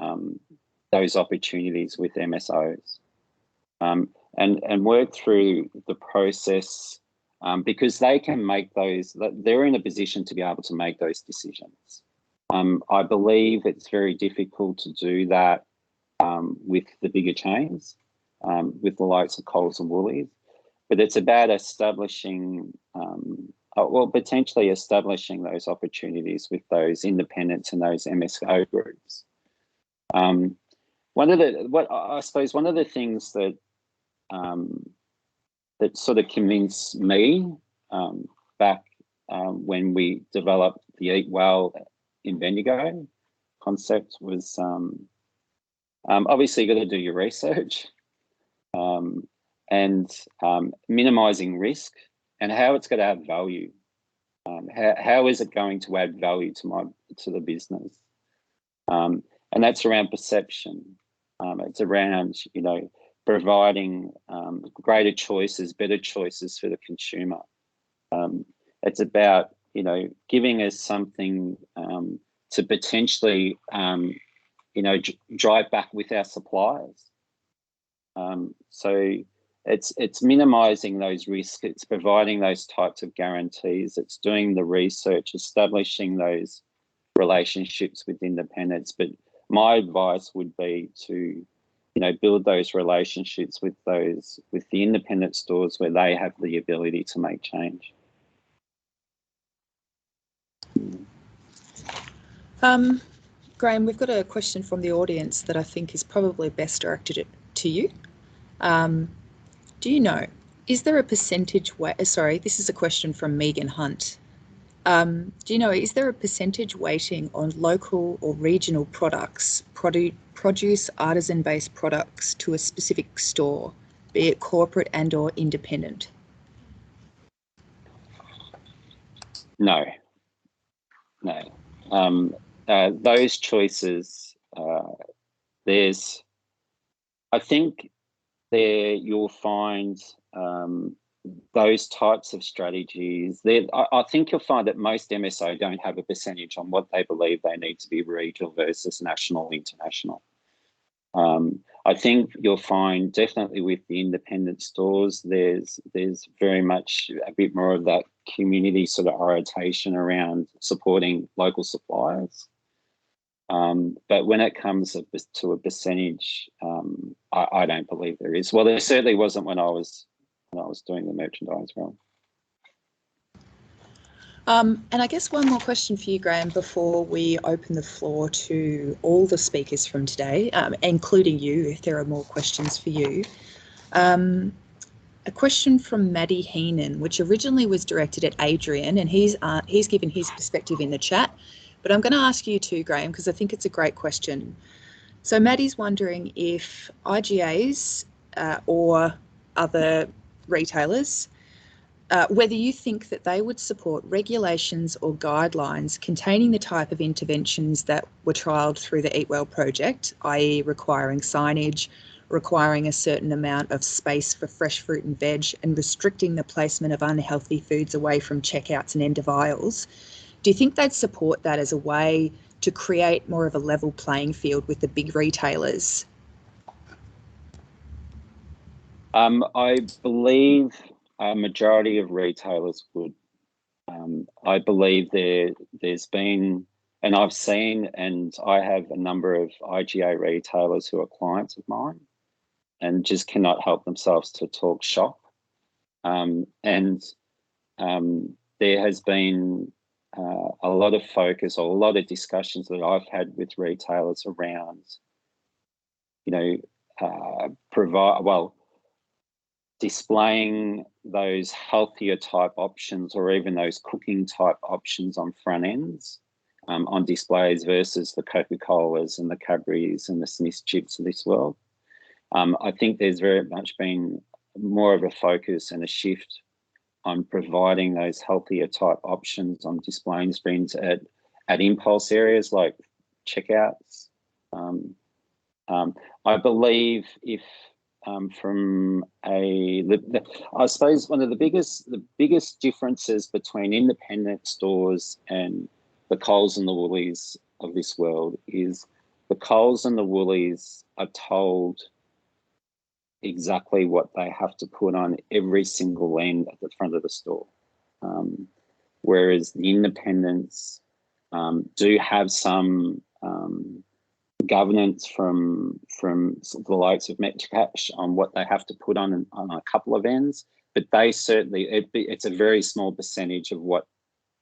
opportunities with MSOs, and work through the process, because they can make those. They're in a position to be able to make those decisions. I believe it's very difficult to do that with the bigger chains, with the likes of Coles and Woolies, but it's about establishing, potentially establishing those opportunities with those independents and those MSO groups. One of the things that that sort of convinced me back when we developed the Eat Well in Bendigo concept was obviously you got to do your research, and minimising risk and how it's going to add value. How is it going to add value to the business? And that's around perception. It's around, you know, providing greater choices, better choices for the consumer. It's about, you know, giving us something to potentially, you know, drive back with our suppliers. So it's minimising those risks. It's providing those types of guarantees. It's doing the research, establishing those relationships with independents. But my advice would be to, you know, build those relationships with the independent stores where they have the ability to make change. Graham, we've got a question from the audience that I think is probably best directed to you. Do you know, is there a percentage sorry, this is a question from Megan Hunt. Do you know, is there a percentage weighting on local or regional products, produce artisan-based products to a specific store, be it corporate and or independent? No. Those choices, I think there you'll find those types of strategies. I think you'll find that most MSO don't have a percentage on what they believe they need to be regional versus national, international. I think you'll find definitely with the independent stores, there's very much a bit more of that community sort of orientation around supporting local suppliers. But when it comes to a percentage, I don't believe there is. Well, there certainly wasn't when I was doing the merchandise realm. And I guess one more question for you, Graham, before we open the floor to all the speakers from today, including you, if there are more questions for you. A question from Maddie Heenan, which originally was directed at Adrian, and he's given his perspective in the chat, but I'm going to ask you too, Graham, because I think it's a great question. So Maddie's wondering if IGAs or other retailers, whether you think that they would support regulations or guidelines containing the type of interventions that were trialled through the Eat Well project, i.e. requiring signage, requiring a certain amount of space for fresh fruit and veg, and restricting the placement of unhealthy foods away from checkouts and end of aisles. Do you think they'd support that as a way to create more of a level playing field with the big retailers? I believe a majority of retailers would. I believe there's been, and I've seen, and I have a number of IGA retailers who are clients of mine and just cannot help themselves to talk shop. There has been a lot of focus or a lot of discussions that I've had with retailers around, displaying those healthier type options or even those cooking type options on front ends on displays versus the Coca-Colas and the Cadburys and the Smith's chips of this world. I think there's very much been more of a focus and a shift on providing those healthier type options on displaying screens at impulse areas like checkouts. I believe if I suppose one of the biggest differences between independent stores and the Coles and the Woolies of this world is the Coles and the Woolies are told exactly what they have to put on every single end at the front of the store, whereas the independents do have some governance from the likes of Metcash on what they have to put on a couple of ends, but they certainly it's a very small percentage of what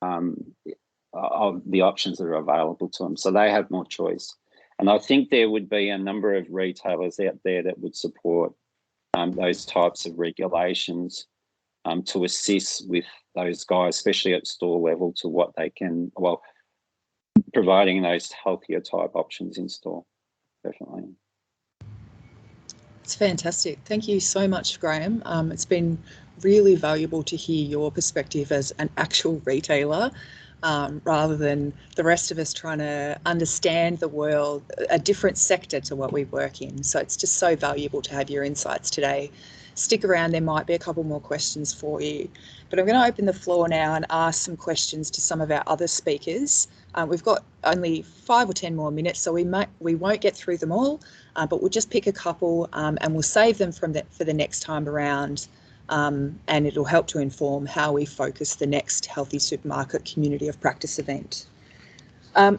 of the options that are available to them, so they have more choice. And I think there would be a number of retailers out there that would support those types of regulations to assist with those guys, especially at store level, to what they can, providing those healthier type options in store, definitely. It's fantastic. Thank you so much, Graham. It's been really valuable to hear your perspective as an actual retailer, rather than the rest of us trying to understand the world, a different sector to what we work in. So it's just so valuable to have your insights today. Stick around, there might be a couple more questions for you. But I'm going to open the floor now and ask some questions to some of our other speakers. We've got only 5 or 10 more minutes, so we won't get through them all, but we'll just pick a couple and we'll save them for the next time around. And it'll help to inform how we focus the next Healthy Supermarket Community of Practice event.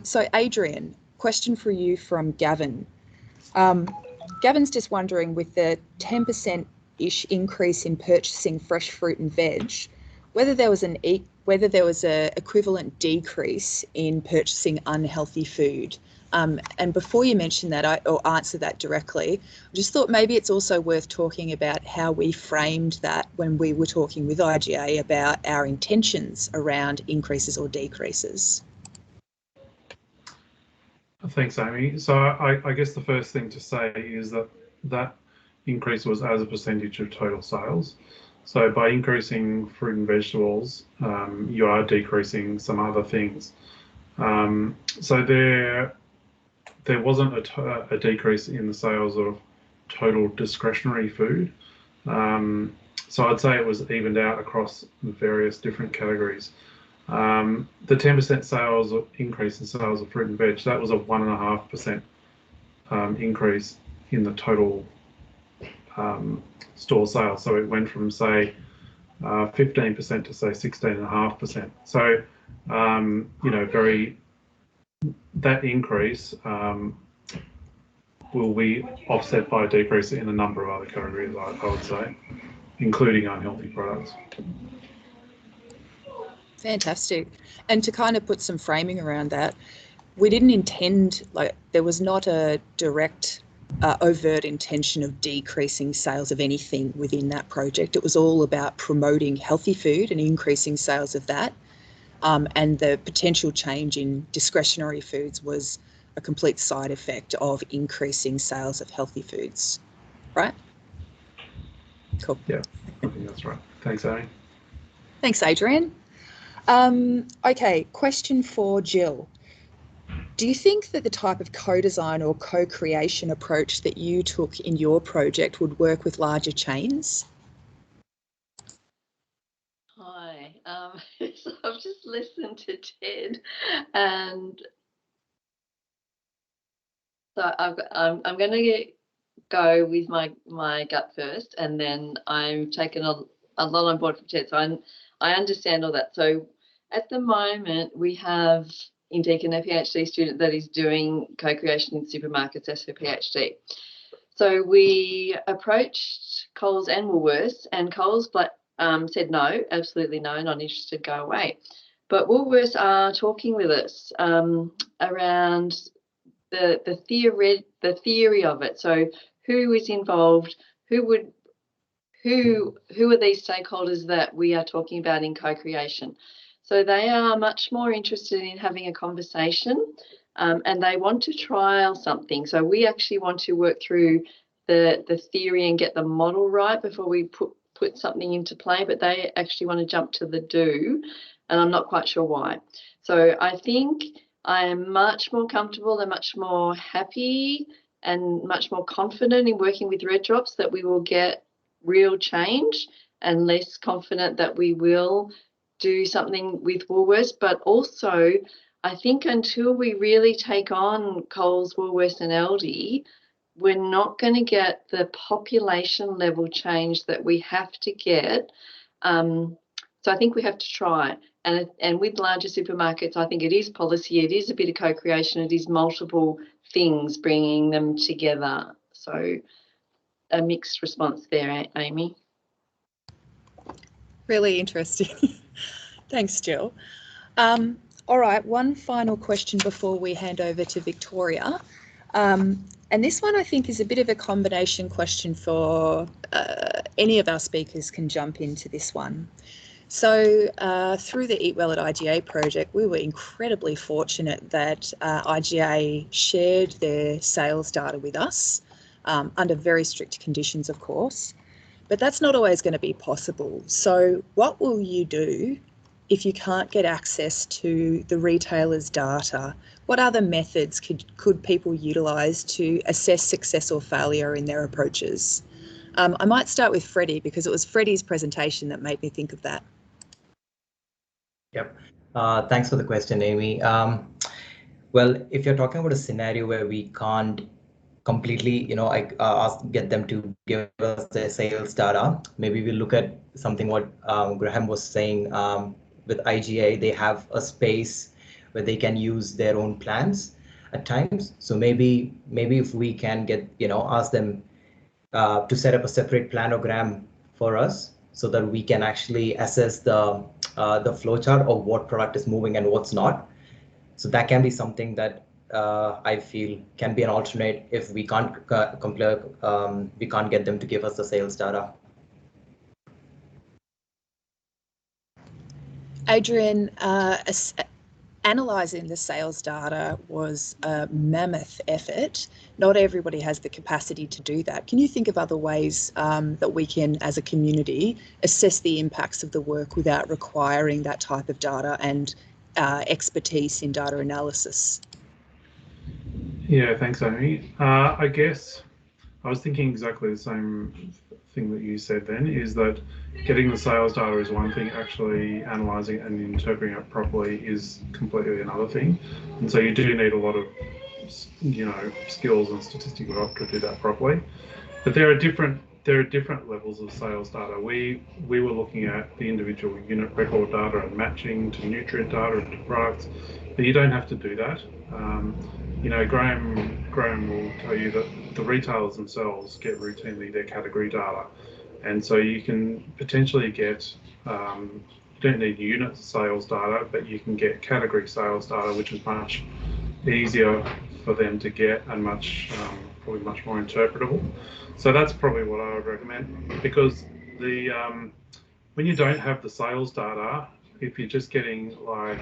So Adrian, question for you from Gavin. Gavin's just wondering, with the 10%-ish increase in purchasing fresh fruit and veg, whether there was a equivalent decrease in purchasing unhealthy food. And before you mention that or answer that directly, I just thought maybe it's also worth talking about how we framed that when we were talking with IGA about our intentions around increases or decreases. Thanks, Amy. So I guess the first thing to say is that increase was as a percentage of total sales. So by increasing fruit and vegetables, you are decreasing some other things. So there wasn't a decrease in the sales of total discretionary food. So I'd say it was evened out across various different categories. The 10% sales increase in sales of fruit and veg, that was a 1.5% increase in the total store sales. So it went from, say, 15% to, say, 16.5%. So, that increase will be offset by a decrease in a number of other categories, I would say, including unhealthy products. Fantastic. And to kind of put some framing around that, we didn't intend, like, there was not a direct overt intention of decreasing sales of anything within that project. It was all about promoting healthy food and increasing sales of that. And the potential change in discretionary foods was a complete side effect of increasing sales of healthy foods, right? Cool. Yeah, I think that's right. Thanks, Amy. Thanks, Adrian. Okay, question for Jill. Do you think that the type of co-design or co-creation approach that you took in your project would work with larger chains? Hi, so I've just listened to Ted, and so I'm going to go with my gut first, and then I'm taking a lot on board from Ted. So I understand all that. So at the moment we have in Deakin a PhD student that is doing co-creation in supermarkets as her PhD. So we approached Coles and Woolworths, and Coles said no, absolutely no, not interested, go away. But Woolworths are talking with us around the theory of it. So who is involved? Who are these stakeholders that we are talking about in co-creation? So they are much more interested in having a conversation, and they want to trial something. So we actually want to work through the theory and get the model right before we put something into play, but they actually want to jump to the do, and I'm not quite sure why. So I think I am much more comfortable and much more happy and much more confident in working with Red Drops that we will get real change, and less confident that we will do something with Woolworths. But also, I think until we really take on Coles, Woolworths and Aldi, we're not going to get the population level change that we have to get. So I think we have to try. And with larger supermarkets, I think it is policy, it is a bit of co-creation, it is multiple things bringing them together. So a mixed response there, Amy. Really interesting. Thanks, Jill. All right, one final question before we hand over to Victoria. And this one I think is a bit of a combination question for any of our speakers can jump into this one. So through the Eat Well at IGA project, we were incredibly fortunate that IGA shared their sales data with us under very strict conditions, of course. But that's not always going to be possible. So what will you do if you can't get access to the retailer's data? What other methods could people utilise to assess success or failure in their approaches? I might start with Freddie, because it was Freddie's presentation that made me think of that. Yep. Thanks for the question, Amy. Well, if you're talking about a scenario where we can't completely, get them to give us their sales data, maybe we look at something what Graham was saying. With IGA, they have a space where they can use their own plans at times. So maybe if we can get, ask them to set up a separate planogram for us, so that we can actually assess the flowchart of what product is moving and what's not. So that can be something that I feel can be an alternate if we can't we can't get them to give us the sales data. Adrian, analysing the sales data was a mammoth effort. Not everybody has the capacity to do that. Can you think of other ways that we can, as a community, assess the impacts of the work without requiring that type of data and expertise in data analysis? Yeah, thanks, Amy. I guess I was thinking exactly the same thing that you said then, is that getting the sales data is one thing, actually analysing and interpreting it properly is completely another thing. And so you do need a lot of, skills and statistical help to do that properly. But there are different levels of sales data. We were looking at the individual unit record data and matching to nutrient data and to products, but you don't have to do that. Graham will tell you that the retailers themselves get routinely their category data, and so you can potentially get don't need unit sales data, but you can get category sales data, which is much easier for them to get and probably much more interpretable. So that's probably what I would recommend, because when you don't have the sales data, if you're just getting like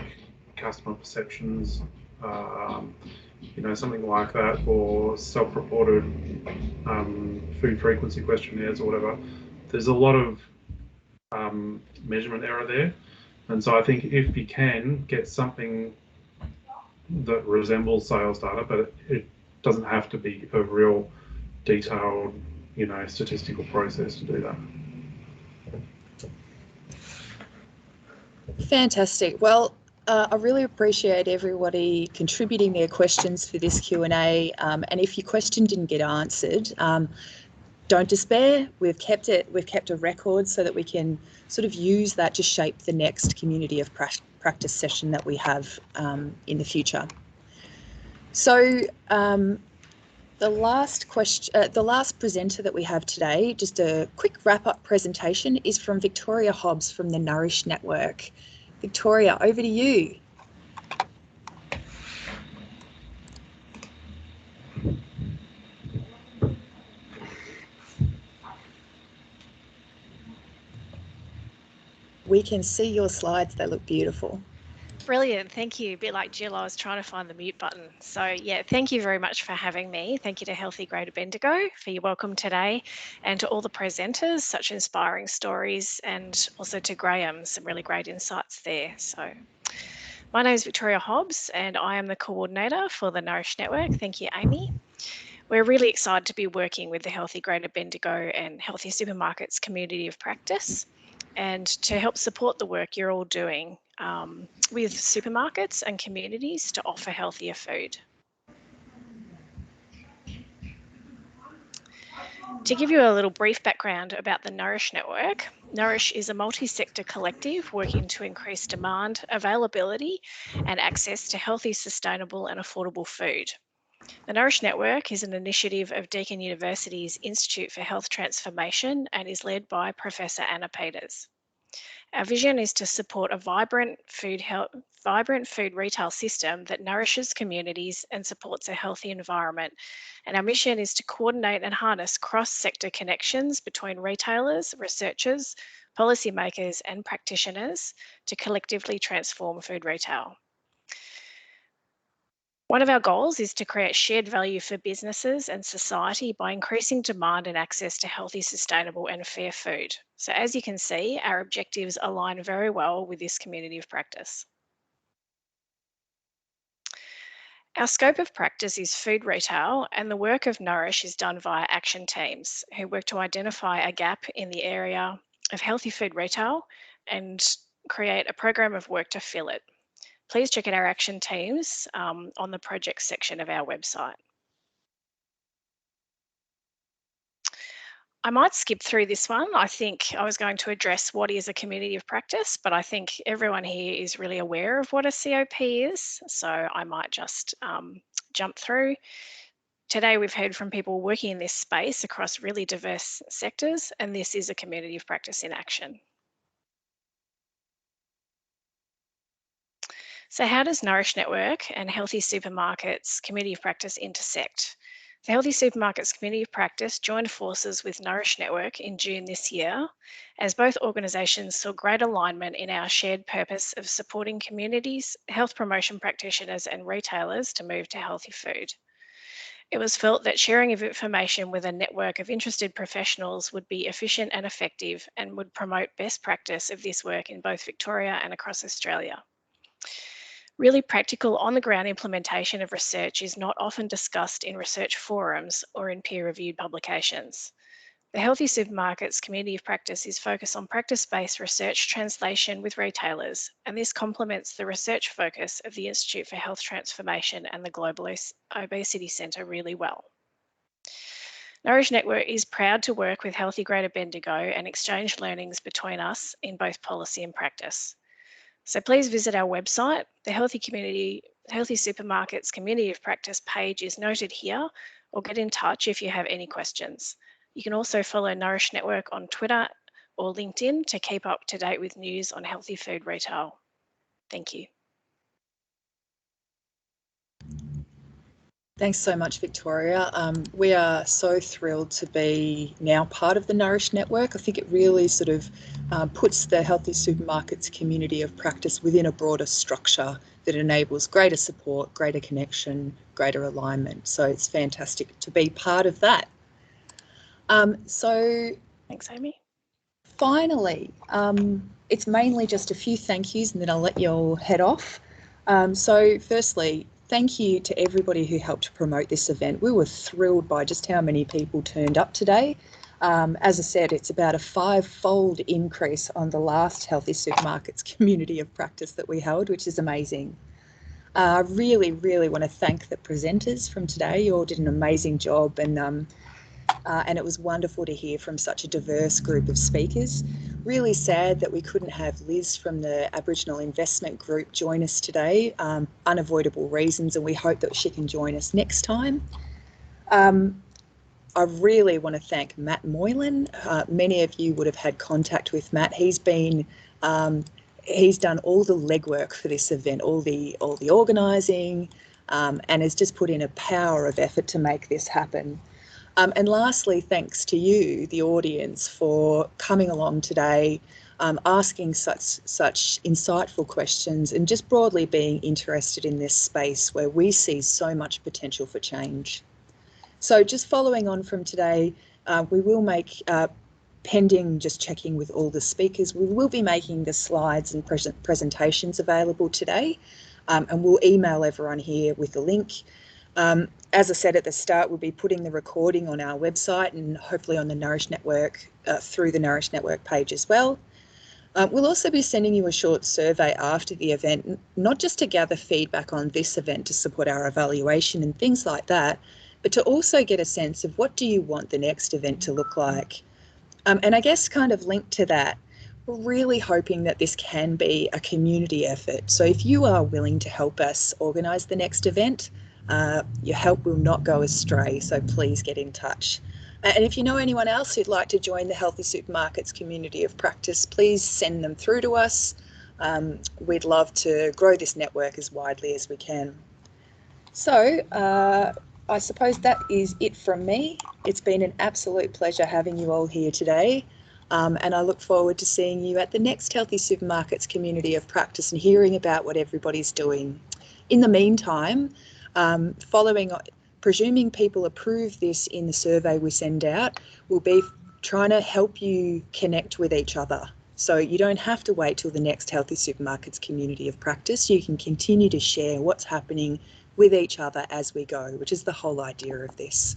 customer perceptions, something like that, or self-reported food frequency questionnaires or whatever, there's a lot of measurement error there. And so I think if you can get something that resembles sales data, but it doesn't have to be a real detailed, statistical process to do that. Fantastic. Well, I really appreciate everybody contributing their questions for this Q&A. And if your question didn't get answered, don't despair. We've kept a record so that we can sort of use that to shape the next community of practice session that we have in the future. So the last presenter that we have today, just a quick wrap-up presentation, is from Victoria Hobbs from the Nourish Network. Victoria, over to you. We can see your slides, they look beautiful. Brilliant, thank you. A bit like Jill, I was trying to find the mute button. So yeah, thank you very much for having me. Thank you to Healthy Greater Bendigo for your welcome today, and to all the presenters, such inspiring stories, and also to Graham, some really great insights there. So my name is Victoria Hobbs and I am the coordinator for the Nourish Network. Thank you, Amy. We're really excited to be working with the Healthy Greater Bendigo and Healthy Supermarkets community of practice, and to help support the work you're all doing with supermarkets and communities to offer healthier food. To give you a little brief background about the Nourish Network, Nourish is a multi-sector collective working to increase demand, availability and access to healthy, sustainable and affordable food. The Nourish Network is an initiative of Deakin University's Institute for Health Transformation and is led by Professor Anna Peters. Our vision is to support a vibrant food retail system that nourishes communities and supports a healthy environment. And our mission is to coordinate and harness cross-sector connections between retailers, researchers, policymakers, and practitioners to collectively transform food retail. One of our goals is to create shared value for businesses and society by increasing demand and access to healthy, sustainable and fair food. So as you can see, our objectives align very well with this community of practice. Our scope of practice is food retail, and the work of Nourish is done via action teams who work to identify a gap in the area of healthy food retail and create a program of work to fill it. Please check out our action teams on the project section of our website. I might skip through this one. I think I was going to address what is a community of practice, but I think everyone here is really aware of what a COP is, so I might just jump through. Today we've heard from people working in this space across really diverse sectors, and this is a community of practice in action. So how does Nourish Network and Healthy Supermarkets Community of Practice intersect? The Healthy Supermarkets Community of Practice joined forces with Nourish Network in June this year, as both organisations saw great alignment in our shared purpose of supporting communities, health promotion practitioners and retailers to move to healthy food. It was felt that sharing of information with a network of interested professionals would be efficient and effective and would promote best practice of this work in both Victoria and across Australia. Really practical on-the-ground implementation of research is not often discussed in research forums or in peer-reviewed publications. The Healthy Supermarkets Community of Practice is focused on practice-based research translation with retailers, and this complements the research focus of the Institute for Health Transformation and the Global Obesity Centre really well. Nourish Network is proud to work with Healthy Greater Bendigo and exchange learnings between us in both policy and practice. So please visit our website. The Healthy Supermarkets Community of Practice page is noted here, or get in touch if you have any questions. You can also follow Nourish Network on Twitter or LinkedIn to keep up to date with news on healthy food retail. Thank you. Thanks so much, Victoria. We are so thrilled to be now part of the Nourish Network. I think it really sort of puts the Healthy Supermarkets community of practice within a broader structure that enables greater support, greater connection, greater alignment. So it's fantastic to be part of that. So thanks, Amy. Finally, it's mainly just a few thank yous and then I'll let you all head off. So firstly, thank you to everybody who helped promote this event. We were thrilled by just how many people turned up today. As I said, it's about a 5-fold increase on the last Healthy Supermarkets community of practice that we held, which is amazing. I really, really want to thank the presenters from today. You all did an amazing job, and it was wonderful to hear from such a diverse group of speakers. Really sad that we couldn't have Liz from the Aboriginal Investment Group join us today, unavoidable reasons, and we hope that she can join us next time. I really want to thank Matt Moylan. Many of you would have had contact with Matt. He's done all the legwork for this event, all the organising, and has just put in a power of effort to make this happen. And lastly, thanks to you, the audience, for coming along today, asking such insightful questions and just broadly being interested in this space where we see so much potential for change. So just following on from today, we will make, pending just checking with all the speakers, we will be making the slides and presentations available today, and we'll email everyone here with the link. As I said at the start, we'll be putting the recording on our website and hopefully on the Nourish Network, through the Nourish Network page as well. We'll also be sending you a short survey after the event, not just to gather feedback on this event to support our evaluation and things like that, but to also get a sense of what do you want the next event to look like. And I guess kind of linked to that, we're really hoping that this can be a community effort. So if you are willing to help us organise the next event, your help will not go astray, so please get in touch. And if you know anyone else who'd like to join the Healthy Supermarkets community of practice, please send them through to us. We'd love to grow this network as widely as we can. So I suppose that is it from me. It's been an absolute pleasure having you all here today. And I look forward to seeing you at the next Healthy Supermarkets community of practice and hearing about what everybody's doing. In the meantime, presuming people approve this in the survey we send out, we'll be trying to help you connect with each other. So you don't have to wait till the next Healthy Supermarkets community of practice. You can continue to share what's happening with each other as we go, which is the whole idea of this.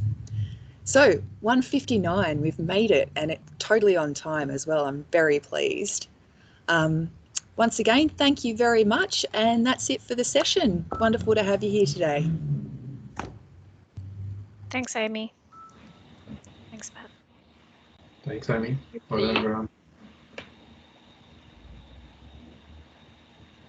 So 1:59, we've made it, and it's totally on time as well. I'm very pleased. Once again, thank you very much, and that's it for the session. Wonderful to have you here today. Thanks, Amy. Thanks, Matt. Thanks, Amy. Bye, everyone.